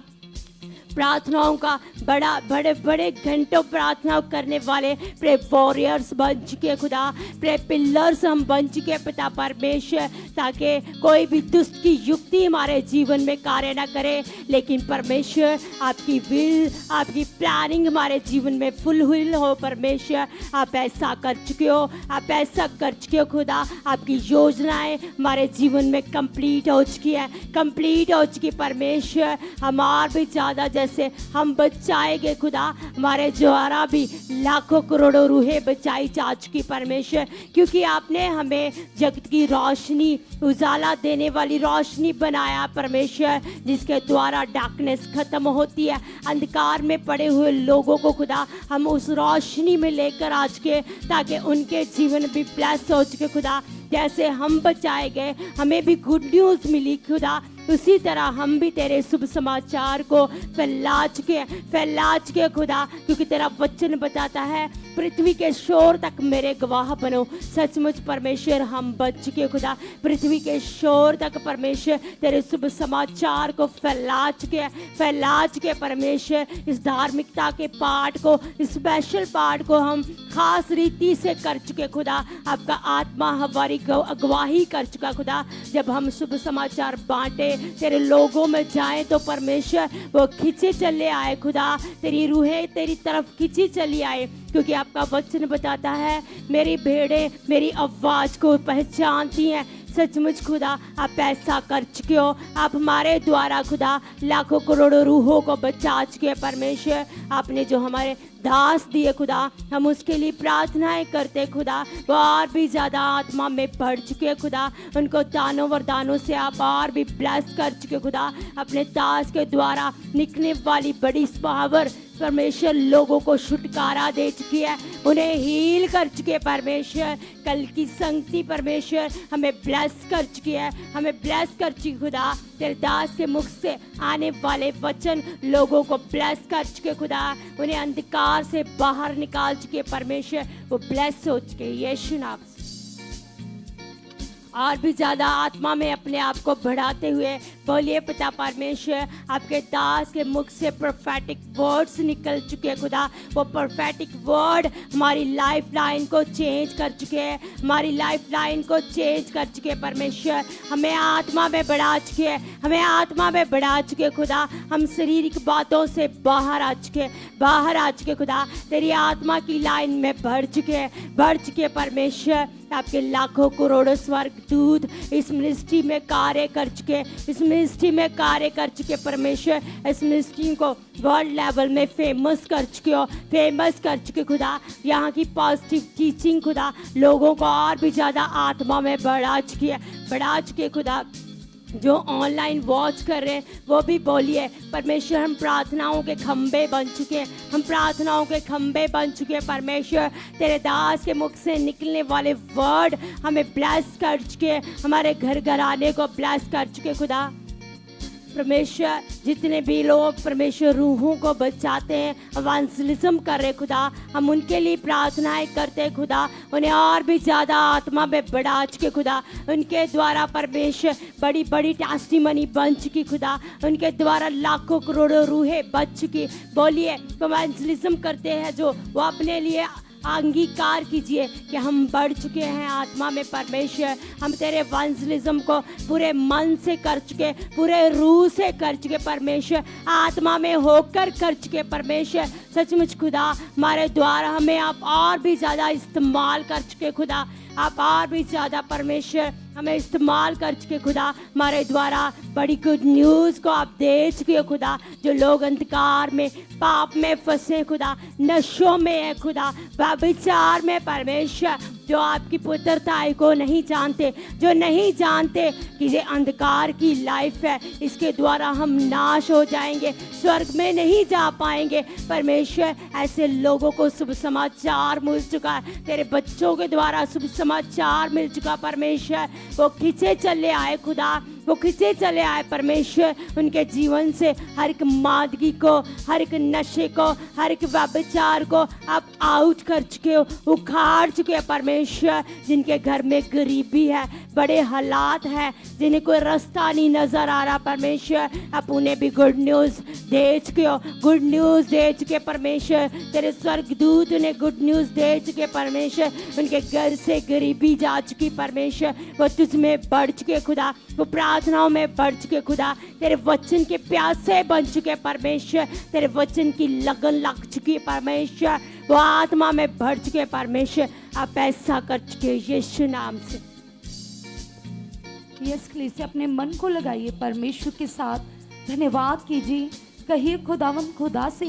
प्रार्थनाओं का बड़े घंटों प्रार्थना करने वाले प्रे वॉरियर्स बन चुके खुदा, प्रे पिलर्स हम बन चुके पिता परमेश्वर, ताकि कोई भी दुष्ट की युक्ति हमारे जीवन में कार्य ना करे। लेकिन परमेश्वर आपकी विल, आपकी प्लानिंग हमारे जीवन में फुलफिल हो परमेश्वर। आप ऐसा कर चुके हो खुदा। आपकी योजनाएं हमारे जीवन में कंप्लीट हो चुकी है परमेश्वर। हम और भी ज़्यादा जैसे जैसे हम बचाएंगे खुदा, हमारे द्वारा भी लाखों करोड़ों रूहें बचाई जा चुकी परमेश्वर, क्योंकि आपने हमें जगत की रोशनी, उजाला देने वाली रोशनी बनाया परमेश्वर, जिसके द्वारा डार्कनेस खत्म होती है। अंधकार में पड़े हुए लोगों को खुदा हम उस रोशनी में लेकर आ चुके, ताकि उनके जीवन भी ब्लेस हो चुके खुदा। जैसे हम बचाए गए, हमें भी गुड न्यूज़ मिली खुदा, उसी तरह हम भी तेरे शुभ समाचार को फैला चुके खुदा, क्योंकि तेरा वचन बताता है पृथ्वी के शोर तक मेरे गवाह बनो। सचमुच परमेश्वर हम बच चुके खुदा, पृथ्वी के शोर तक परमेश्वर तेरे शुभ समाचार को फैला चुके परमेश्वर। इस धार्मिकता के पाठ को, इस स्पेशल पाठ को हम खास रीति से कर चुके खुदा। आपका आत्मा हमारी गवाही कर चुका खुदा। जब हम शुभ समाचार बांटे, तेरे लोगों में जाएं, तो परमेश्वर वो खींचे चले आए खुदा, तेरी रूहें तेरी तरफ खींची चली आए, क्योंकि आपका वचन बताता है मेरी भेड़ें मेरी आवाज़ को पहचानती हैं। सचमुच खुदा आप ऐसा कर चुके हो। आप हमारे द्वारा खुदा लाखों करोड़ों रूहों को बचा चुके परमेश्वर। आपने जो हमारे दास दिए खुदा, हम उसके लिए प्रार्थनाएं करते खुदा, वो और भी ज़्यादा आत्मा में बढ़ चुके खुदा। उनको दानों वरदानों से आप और भी ब्लेस कर चुके खुदा। अपने दास के द्वारा निकलने वाली बड़ी पावर परमेश्वर लोगों को छुटकारा दे चुकी है, उन्हें हील कर चुके परमेश्वर। कल की संगति परमेश्वर हमें ब्लेस कर चुकी है, हमें ब्लेस कर चुकी खुदा। तेरे दास के मुख से आने वाले वचन लोगों को ब्लेस कर चुके खुदा, उन्हें अंधकार से बाहर निकाल चुके परमेश्वर। वो ब्लेस हो चुके यीशु नाम से। और भी ज़्यादा आत्मा में अपने आप को बढ़ाते हुए बोलिए पिता परमेश्वर, आपके दास के मुख से प्रोफेटिक वर्ड्स निकल चुके खुदा। वो प्रोफेटिक वर्ड हमारी लाइफ लाइन को चेंज कर चुके हैं, हमारी लाइफ लाइन को चेंज कर चुके परमेश्वर। हमें आत्मा में बढ़ा चुके, हमें आत्मा में बढ़ा चुके खुदा। हम शारीरिक बातों से बाहर आ चुके खुदा। तेरी आत्मा की लाइन में बढ़ चुके परमेश्वर। आपके लाखों करोड़ों स्वर्ग दूत इस मिनिस्ट्री में कार्य कर चुके परमेश्वर। इस मिनिस्ट्री को वर्ल्ड लेवल में फेमस कर चुके खुदा। यहाँ की पॉजिटिव टीचिंग खुदा लोगों को और भी ज़्यादा आत्मा में बढ़ा चुके खुदा। जो ऑनलाइन वॉच कर रहे हैं वो भी बोलिए परमेश्वर, हम प्रार्थनाओं के खंबे बन चुके परमेश्वर। तेरे दास के मुख से निकलने वाले वर्ड हमें ब्लेस कर चुके, हमारे घर घराने को ब्लेस कर चुके खुदा। परमेश्वर जितने भी लोग परमेश्वर रूहों को बचाते हैं, इवांजेलिज्म कर रहे खुदा, हम उनके लिए प्रार्थनाएं करते खुदा। उन्हें और भी ज़्यादा आत्मा में बढ़ा चुके खुदा। उनके द्वारा परमेश्वर बड़ी बड़ी टेस्टिमनी बन चुकी खुदा। उनके द्वारा लाखों करोड़ों रूहें बच चुकी। बोलिए इवांजेलिज्म करते हैं जो, वो अपने लिए अंगीकार कीजिए कि हम बढ़ चुके हैं आत्मा में परमेश्वर। हम तेरे इवांजेलिज्म को पूरे मन से कर चुके, पूरे रूह से कर चुके परमेश्वर, आत्मा में होकर कर चुके परमेश्वर। सचमुच खुदा हमारे द्वारा हमें आप और भी ज़्यादा इस्तेमाल कर चुके खुदा। आप और भी ज़्यादा परमेश्वर हमें इस्तेमाल कर चुके खुदा। हमारे द्वारा बड़ी गुड न्यूज़ को आप दे चुके खुदा। जो लोग अंधकार में पाप में फंसे खुदा, नशों में है खुदा, व्यभिचार में परमेश्वर, जो आपकी पुत्रताई को नहीं जानते, जो नहीं जानते कि ये अंधकार की लाइफ है, इसके द्वारा हम नाश हो जाएंगे, स्वर्ग में नहीं जा पाएंगे परमेश्वर। ऐसे लोगों को शुभ समाचार मिल चुका है, तेरे बच्चों के द्वारा शुभ समाचार मिल चुका परमेश्वर। वो खींचे चले आए खुदा, वो खींचे चले आए परमेश्वर। उनके जीवन से हर एक मादगी को, हर एक नशे को, हर एक व्यभिचार को आप आउट कर चुके हो, उखाड़ चुके हो परमेश्वर। जिनके घर में गरीबी है, बड़े हालात हैं, जिन्हें कोई रास्ता नहीं नजर आ रहा परमेश्वर, आप उन्हें भी गुड न्यूज़ दे चुके हो, गुड न्यूज़ दे चुके परमेश्वर। तेरे स्वर्गदूत उन्हें गुड न्यूज़ दे चुके परमेश्वर। उनके घर से गरीबी जा चुकी परमेश्वर, वो तुझ में बढ़ चुके खुदा, वो प्रार्थनाओं में बढ़ चुके खुदा। तेरे वचन के प्यासे बन चुके परमेश्वर, तेरे वचन की लगन लग चुकी परमेश्वर, वो आत्मा में बढ़ चुके परमेश्वर। आप ऐसा कर चुके यीशु नाम से। यस, से अपने मन को लगाइए, परमेश्वर के साथ धन्यवाद कीजिए। कहिए खुदावंद खुदा से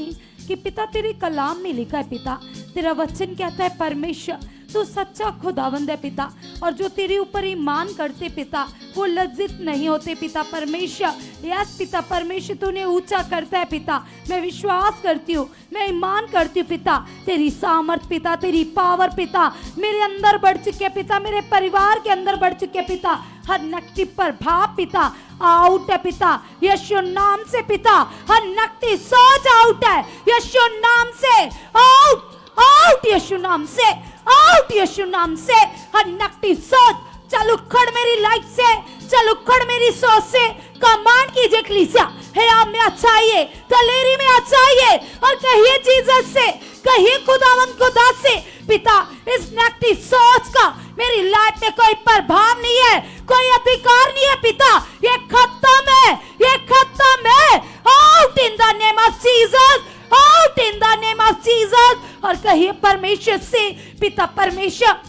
कि पिता तेरे कलाम में लिखा है पिता, तेरा वचन कहता है परमेश्वर तू सच्चा खुदावंद है पिता, और जो तेरे ऊपर ईमान करते पिता वो लज्जित नहीं होते पिता परमेश्वर। यस पिता परमेश्वर तूने ऊंचा करता है पिता, मैं विश्वास करती हूँ, मैं ईमान करती हूँ पिता, तेरी सामर्थ पिता, तेरी पावर पिता मेरे अंदर बढ़ चुके पिता, मेरे परिवार के अंदर बढ़ चुके पिता। हर नेगेटिव प्रभाव पिता आउट है पिता यीशु नाम से पिता, हर नेगेटिव सोच आउट है यीशु नाम से, आउट आउट यीशु नाम से, आउट यीशु नाम से। हर नेगेटिव सोच चल उखड़ मेरी लाइफ से, चल उखड़ मेरी सोच से। कमांड कीजिए कलीसिया, हे आप में अच्छाइए, दलेरी में अच्छाइए, और कहिए जीसस से, कहिए खुदावंद खुदा से पिता इस नेगेटिव सोच का मेरी लाइफ में कोई प्रभाव नहीं है, कोई अधिकार नहीं है पिता, ये खत्म है, ये खत्म है। Out in the name of Jesus, out in the name of Jesus. और कहिए परमेश्वर से पिता परमेश्वर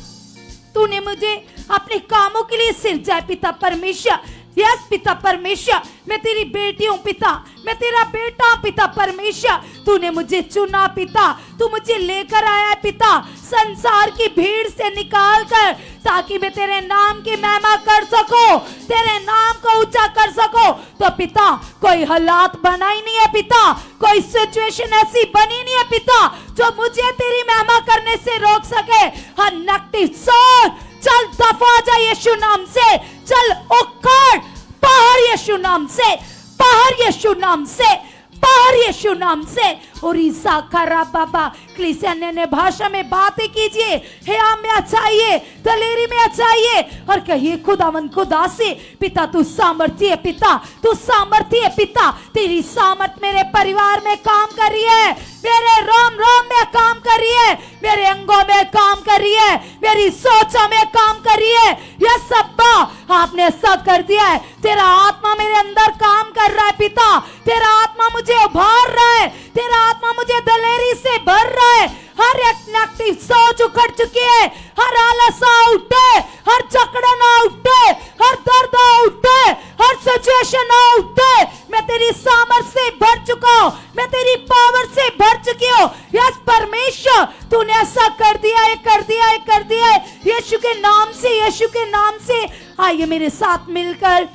तूने मुझे अपने कामों के लिए सिरजा है पिता परमेश्वर। यस पिता परमेश्वर मैं तेरी बेटी हूँ पिता, मैं तेरा बेटा हूँ पिता परमेश्वर, तूने मुझे चुना पिता, तू मुझे लेकर आया है पिता संसार की भीड़ से निकाल कर, ताकि मैं तेरे नाम की महिमा कर सकूं, तेरे नाम को ऊंचा कर सकूं। तो पिता कोई हालात बना ही नहीं है पिता, कोई सिचुएशन ऐसी बनी नहीं है पिता जो मुझे तेरी महिमा करने से रोक सके। हर नेगेटिव सोच चल दफा जा यीशु नाम से, चल उखड़ बाहर यीशु नाम से, बाहर यीशु नाम से, बाहर यीशु नाम से। और ईसा खरा बाबा कलीसिया ने भाषा में बातें कीजिए, हे आप में अच्छाइए, दलेरी में अच्छाइए, और कहिए खुदावंद खुदा से पिता तू सामर्थ्य है पिता, तू सामर्थ्य है पिता, तेरी सामर्थ मेरे परिवार में काम कर रही है, मेरे रोम रोम में काम कर रही है, मेरे अंगों में काम कर रही है, मेरी सोचों में काम कर रही है। यह सब्बा आपने ऐसा कर दिया है, तेरा आत्मा मेरे अंदर काम कर रहा है पिता, तेरा आत्मा मुझे उभार रहा है, तेरा आत्मा मुझे दलेरी से भर रहा है। हर एक नेगेटिव सोच उखड़ चुकी है, हर आलस उठे, हर जकड़न उठे, हर दर्द उठे, हर सिचुएशन उठे। मैं तेरी सामर्थ से भर चुका हूँ, मैं तेरी पावर से भर चुकी हूँ। यस परमेश्वर तूने ऐसा कर दिया है, कर दिया है, कर दिया है यीशु के नाम से, यीशु के नाम से। आइए मेरे साथ मिलकर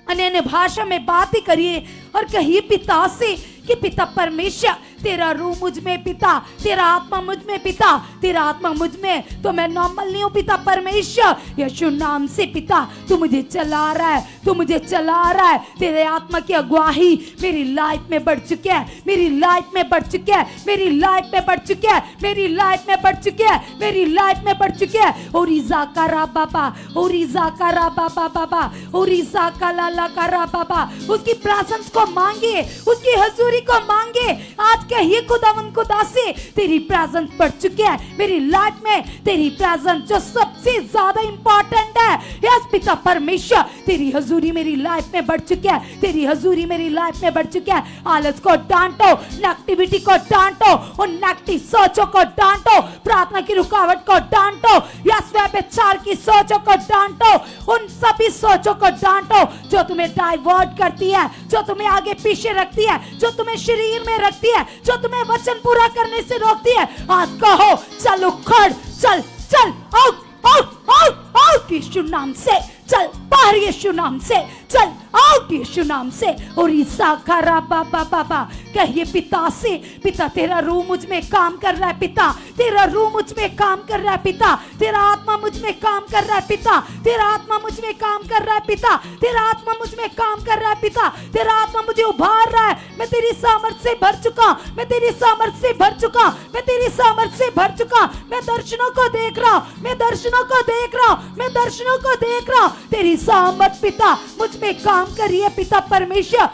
अन्य भाषा में बातें करिए और कहिए पिता से कि पिता परमेश्वर तेरा रूह मुझ में पिता, तेरा आत्मा मुझ में पिता, तेरा आत्मा मुझ में, तो मैं नॉर्मल नहीं हूँ पिता परमेश्वर। यीशु नाम से पिता तू मुझे चला रहा है, तू मुझे चला रहा है, तेरे आत्मा की अगुवाही मेरी लाइफ में बढ़ चुकी है, मेरी लाइफ में बढ़ चुकी है, मेरी लाइफ में बढ़ चुकी है, मेरी लाइफ में बढ़ चुकी है, मेरी लाइफ में बढ़ चुकी है। और ईसा का रा बाबा, और ईसा का रा बाबा बाबा, और ईसा का लाला का रा बाबा, उसकी प्रेजेंस को मांगे, उसकी हजूरी को मांगे। आज कहिए खुदावंद खुदा से तेरी प्रेजेंस बढ़ चुकी है मेरी लाइफ में, तेरी प्रेजेंस जो सबसे ज्यादा इंपॉर्टेंट है। यस पिता परमेश्वर तेरी हजूरी मेरी लाइफ में बढ़ चुकी है, तेरी हजूरी मेरी लाइफ में बढ़ चुकी है। आलस को डांटो, नेगेटिविटी को डांटो, उन नेगेटिव सोचों को डांटो, प्रार्थना की रुकावट को डांटो, यस व्यभिचार की सोचों को डांटो, उन सभी सोचों को डांटो जो तुम्हें डाइवर्ट करती है, जो तुम्हें आगे पीछे रखती है, जो तुम्हें शरीर में रखती है, जो तुम्हें वचन पूरा करने से रोकती है। आज कहो चल उखड़, चल चल आउट आउट आउट आउट यीशु नाम से, चल बाहर यीशु नाम से, चल आउट यीशु नाम से। और ईसा खरा बाबा बाबा कहिए पिता से, पिता तेरा रूह मुझ में काम कर रहा है पिता, तेरा रूह मुझ में काम कर रहा है पिता, तेरा आत्मा मुझ में काम कर रहा है पिता, तेरा आत्मा मुझ में काम कर रहा है पिता, तेरा आत्मा मुझ में काम कर रहा है पिता, तेरा आत्मा मुझे उभार रहा है। मैं तेरी सामर्थ से भर चुका, मैं तेरी सामर्थ से भर चुका, मैं तेरी सामर्थ से भर चुका। मैं दर्शनों को देख रहा हूं, मैं दर्शनों को देख रहा हूं, मैं दर्शनों को देख रहा हूं। तेरी सामर्थ पिता मुझ में काम कर रही है पिता परमेश्वर।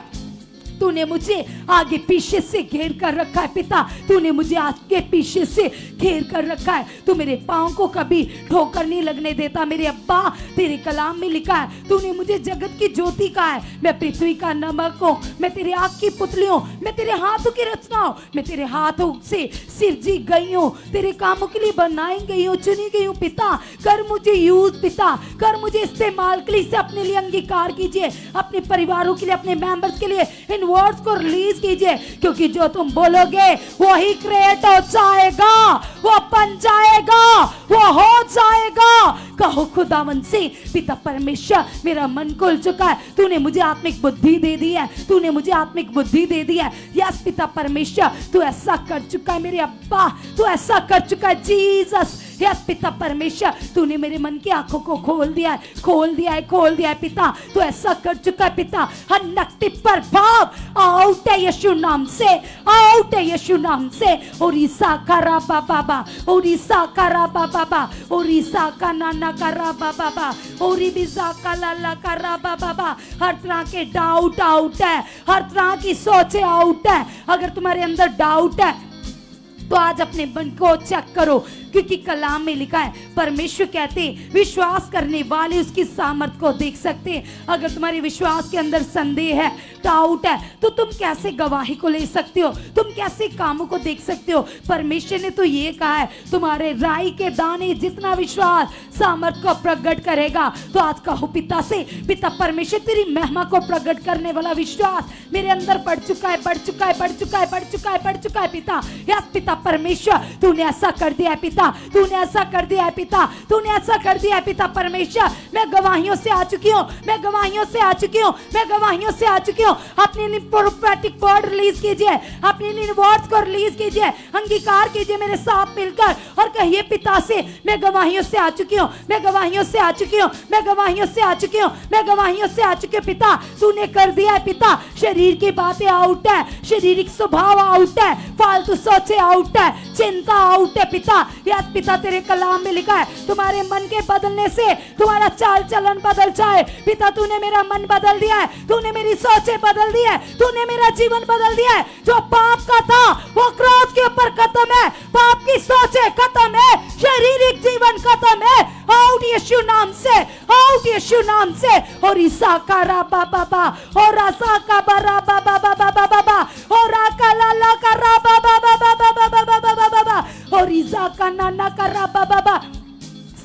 तूने मुझे आगे पीछे से घेर कर रखा है पिता, तूने मुझे आगे पीछे से घेर कर रखा है। तू मेरे पांव को कभी ठोकर नहीं लगने देता मेरे अब्बा, तेरे कलाम में लिखा है तूने मुझे जगत की ज्योति कहा है, मैं पृथ्वी का नमक हूँ, मैं तेरे आँख की पुतली हूँ, मैं तेरे हाथों की रचना हूँ, मैं तेरे हाथों से सिरजी गई हूँ, तेरे कामों के लिए बनाई गई हूँ, चुनी गई हूँ पिता। कर मुझे यूज पिता, कर मुझे इस्तेमाल के लिए, अपने लिए अंगीकार कीजिए, अपने परिवारों के लिए, अपने मेंबर्स के लिए, इन वर्ड्स को रिलीज कीजिए, क्योंकि जो तुम बोलोगे वही क्रिएट हो जाएगा, वो बन जाएगा, वो हो जाएगा। कहो खुदावन से, पिता परमेश्वर मेरा मन खुल चुका है, तूने मुझे आत्मिक बुद्धि दे दी है, तूने मुझे आत्मिक बुद्धि दे दी है। यस पिता परमेश्वर, तू ऐसा कर चुका है मेरे अब्बा, तू ऐसा कर चुका है जीसस। यस पिता परमेश्वर, तूने मेरे मन की आंखों को खोल दिया है, खोल दिया है, खोल दिया है पिता, तू ऐसा कर चुका है पिता। हर नेगेटिव प्रभाव आउट है यीशु नाम से, आउट है यीशु नाम से। ओरिसा करा बाबा, ओरिसा करा बाबा, ओरिसा का नाना करा बाबा, ओरी बिजा का लाला करा बाबा। हर तरह के डाउट आउट है, हर तरह की सोचे आउट है। अगर तुम्हारे अंदर डाउट है तो आज अपने मन को चेक करो, क्योंकि कलाम में लिखा है, परमेश्वर कहते विश्वास करने वाले उसकी सामर्थ को देख सकते हैं। अगर तुम्हारे विश्वास के अंदर संदेह है, डाउट है, तो तुम कैसे गवाही को ले सकते हो, तुम कैसे कामों को देख सकते हो। परमेश्वर ने तो ये कहा है, तुम्हारे राई के दाने जितना विश्वास सामर्थ को प्रकट करेगा। तो आज कहो पिता से, पिता परमेश्वर तेरी महिमा को प्रकट करने वाला विश्वास मेरे अंदर बढ़ चुका है, बढ़ चुका है, बढ़ चुका है, बढ़ चुका है, बढ़ चुका है पिता। यस पिता परमेश्वर, तूने ऐसा कर दिया है पिता, तूने ऐसा कर दिया है पिता, तूने ऐसा कर दिया है पिता परमेश्वर। मैं गवाहियों से आ चुकी हूँ, मैं गवाहियों से आ चुकी हूँ, मैं गवाहियों से आ चुकी हूँ। अपने प्रोफेटिक वर्ड रिलीज कीजिए, अपने इन वर्ड्स को रिलीज कीजिए, अंगीकार कीजिए मेरे साथ मिलकर और कहिए पिता से, मैं गवाहियों से आ चुकी हूँ, मैं गवाहियों से आ चुकी हूँ, मैं गवाहियों से आ चुकी हूँ, मैं गवाहियों से आ चुकी हूँ पिता। तूने कर दिया है पिता, शरीर की बातें आउट है, शारीरिक स्वभाव आउट है, फालतू सोचे आउट है, चिंता आउट है पिता। यस पिता, तेरे कलाम में लिखा है, तुम्हारे मन के बदलने से तुम्हारा चाल चलन बदल जाए। पिता तूने मेरा मन बदल दिया है, तूने मेरी सोचें बदल दी है, तूने मेरा जीवन बदल दिया है। जो पाप का था वो क्रॉस के ऊपर खत्म है, पाप की सोचें खत्म है, शारीरिक जीवन खत्म है। आउट यीशु नाम से, आउट यीशु नाम से। और ईसा का रा बाबा, और रासा का बरा बाबा बाबा, और राका लाला का रा बाबा, और ईसा का नाना का रा बाबा।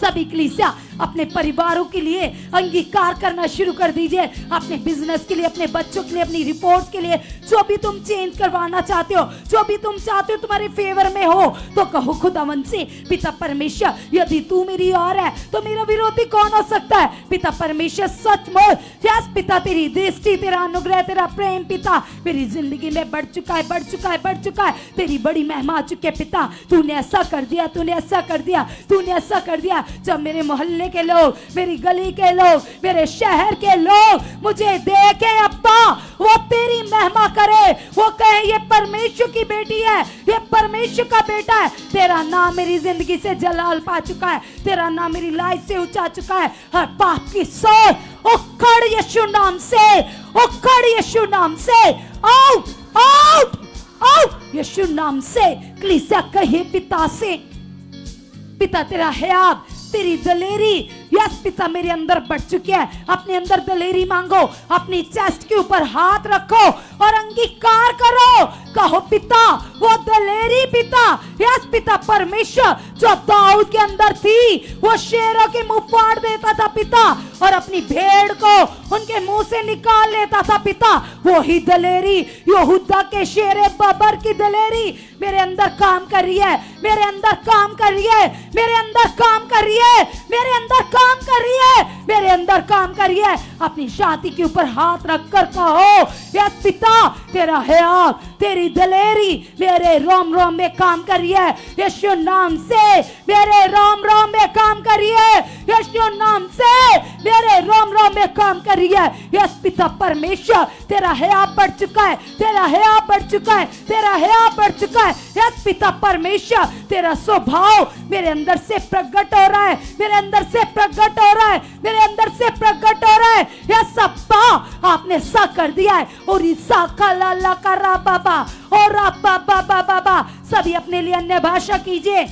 सभी कलीसिया अपने परिवारों के लिए अंगीकार करना शुरू कर दीजिए, अपने बिजनेस के लिए, अपने बच्चों के लिए, अपनी रिपोर्ट्स के लिए, जो भी तुम चेंज करवाना चाहते हो, जो भी तुम चाहते हो तुम्हारे फेवर में हो, तो कहो खुदावन से, पिता परमेश्वर यदि तू मेरी ओर है तो मेरा विरोधी कौन हो सकता है। पिता परमेश्वर सचमुच, यस पिता, तेरी दृष्टि, तेरा अनुग्रह, तेरा प्रेम पिता मेरी जिंदगी में बढ़ चुका है, बढ़ चुका है, बढ़ चुका है। तेरी बड़ी महिमा आ चुकी है पिता। तूने ऐसा कर दिया, तूने ऐसा कर दिया, तूने ऐसा कर दिया। जब मेरे मोहल्ले के लोग, मेरी गली के लोग, मेरे शहर के लोग मुझे देखे अब्बा, वो तेरी महिमा करे, वो कहे ये परमेश्वर की बेटी है, ये परमेश्वर का बेटा है। तेरा नाम मेरी जिंदगी से जलाल पा चुका है, तेरा नाम मेरी लाइफ से ऊंचा चुका है। हर पाप की सोच उखड़ यीशु नाम से, उखड़ यीशु नाम से। आउट, आउट, आउट यीशु नाम से। कलीसिया कहे पिता से, पिता तेरा हयात, तेरी दलेरी, यस पिता मेरे अंदर बढ़ चुकी है। अपने अंदर दलेरी मांगो, अपनी चेस्ट के ऊपर हाथ रखो और अंगीकार करो। कहो पिता, वो दलेरी पिता, यस पिता परमेश्वर, जो दाऊद के अंदर थी, वो शेरों के मुंह फाड़ देता था पिता, और अपनी भेड़ को उनके मुंह से निकाल लेता था पिता। वही दलेरी, यहूदा के शेरे बबर की दलेरी मेरे अंदर काम कर रही है, मेरे अंदर काम कर रही है, मेरे अंदर काम कर रही है, मेरे अंदर काम कर रही है, मेरे अंदर काम कर रही है। अपनी छाती के ऊपर हाथ रखकर कहो, यस पिता, तेरा हयात, तेरी दलेरी मेरे रोम रोम में काम कर रही है। यीशु नाम से मेरे रोम रोम में काम कर रही है, यीशु नाम से मेरे रोम रोम में काम कर रही है। यस पिता परमेश्वर, तेरा हयात बढ़ चुका है, तेरा हयात बढ़ चुका है, तेरा हयात बढ़ चुका है। यस पिता परमेश्वर, तेरा स्वभाव मेरे अंदर से प्रकट हो रहा है, मेरे अंदर से प्रकट हो रहा है, मेरे अंदर से प्रकट हो रहा है। यस अब्बा, आपने सा कर दिया है। और ईसा का लाला का रा बाबा, और राबा बाबा बाबा। सभी अपने लिए अन्य भाषा कीजिए,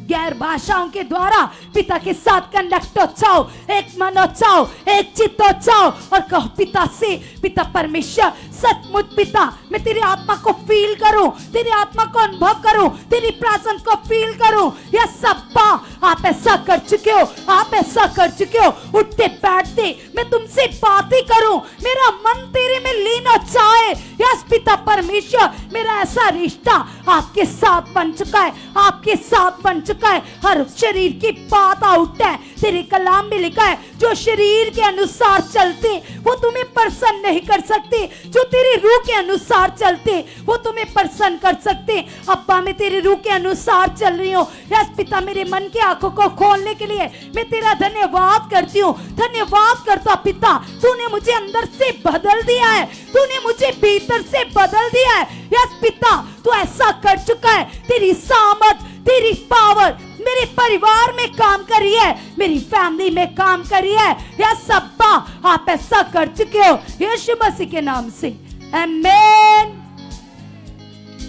गैर भाषाओं के द्वारा पिता के साथ कनेक्ट हो जाओ, एक मन हो जाओ, एक चित्त हो जाओ और कहो पिता से, पिता परमेश्वर सचमुच पिता मैं तेरी आत्मा को फील करूं, तेरी आत्मा को अनुभव करूं, तेरी प्रेजेंस को फील करूं। या सब्बा आप ऐसा कर चुके हो, आप ऐसा कर चुके हो। उठते बैठते मैं तुमसे बातें करूं, मेरा मन तेरे में लीन हो जाए। यस पिता परमेश्वर, मेरा ऐसा रिश्ता आपके साथ बन चुका है, आपके साथ बन चुका है। हर शरीर की बात आउट है, तेरे कलाम में लिखा है जो शरीर के अनुसार चलते वो तुम्हें प्रसन्न नहीं कर सकते, जो तेरी रूह के अनुसार चलते वो तुम्हें प्रसन्न कर सकते। अब्बा मैं तेरी रूह के अनुसार चल रही हूँ। यस पिता, मेरे मन की आंखों को खोलने के लिए मैं तेरा धन्यवाद करती हूँ, धन्यवाद करता पिता। तूने मुझे अंदर से बदल दिया है, तूने मुझे भीतर से बदल दिया है। यस पिता, तू ऐसा कर चुका है। तेरी सामर्थ, तेरी पावर मेरे परिवार में काम करी है, मेरी फैमिली में काम करी है। या सब्बा आप ऐसा कर चुके हो यीशु मसीह के नाम से, आमीन।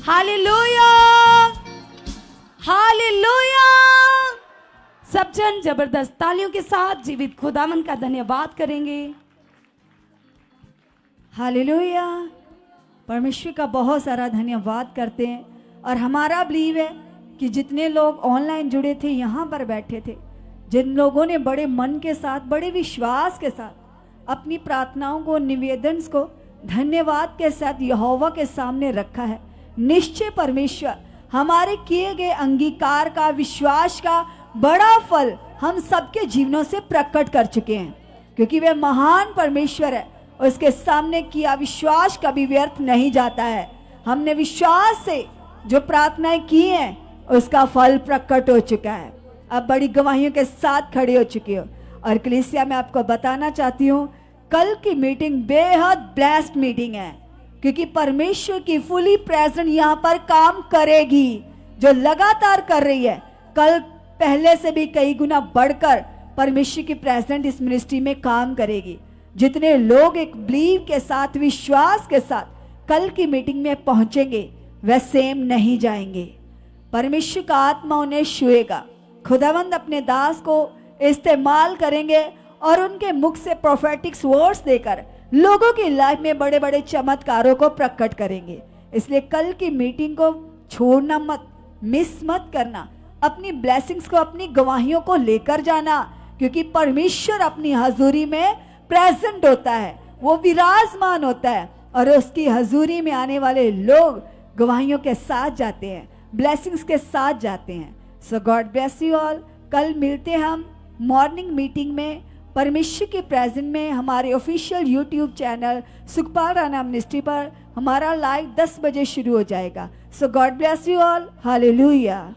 Hallelujah, hallelujah. सब जन जबरदस्त तालियों के साथ जीवित खुदावन का धन्यवाद करेंगे। हालेलुया। परमेश्वर का बहुत सारा धन्यवाद करते हैं। और हमारा बिलीव है कि जितने लोग ऑनलाइन जुड़े थे, यहाँ पर बैठे थे, जिन लोगों ने बड़े मन के साथ, बड़े विश्वास के साथ अपनी प्रार्थनाओं को, निवेदन को धन्यवाद के साथ यहोवा के सामने रखा है, निश्चय परमेश्वर हमारे किए गए अंगीकार का, विश्वास का बड़ा फल हम सबके जीवनों से प्रकट कर चुके हैं। क्योंकि वे महान परमेश्वर है, उसके सामने किया विश्वास कभी व्यर्थ नहीं जाता है। हमने विश्वास से जो प्रार्थनाएं की हैं उसका फल प्रकट हो चुका है। अब बड़ी गवाहियों के साथ खड़े हो चुके हो। और कलीसिया में आपको बताना चाहती हूँ, कल की मीटिंग बेहद ब्लेस्ड मीटिंग है, क्योंकि परमेश्वर की फुली प्रेजेंट यहाँ पर काम करेगी, जो लगातार कर रही है। कल पहले से भी कई गुना बढ़कर परमेश्वर की प्रेजेंट इस मिनिस्ट्री में काम करेगी। जितने लोग एक बिलीव के साथ, विश्वास के साथ कल की मीटिंग में पहुंचेंगे, वह सेम नहीं जाएंगे। परमेश्वर का आत्मा उन्हें छुएगा। खुदावंद अपने दास को इस्तेमाल करेंगे और उनके मुख से प्रोफेटिक्स वर्ड्स देकर लोगों की लाइफ में बड़े बड़े चमत्कारों को प्रकट करेंगे। इसलिए कल की मीटिंग को छोड़ना मत, मिस मत करना। अपनी ब्लेसिंग्स को, अपनी गवाहियों को लेकर जाना, क्योंकि परमेश्वर अपनी हजूरी में प्रेजेंट होता है, वो विराजमान होता है। और उसकी हजूरी में आने वाले लोग गवाहियों के साथ जाते हैं, ब्लेसिंग्स के साथ जाते हैं। सो गॉड ब्लेस यू ऑल। कल मिलते हैं हम मॉर्निंग मीटिंग में परमेश्वर के प्रेजेंट में, हमारे official YouTube channel Sukhpal Rana ministry पर। हमारा लाइव 10 बजे शुरू हो जाएगा। So God bless you all. Hallelujah.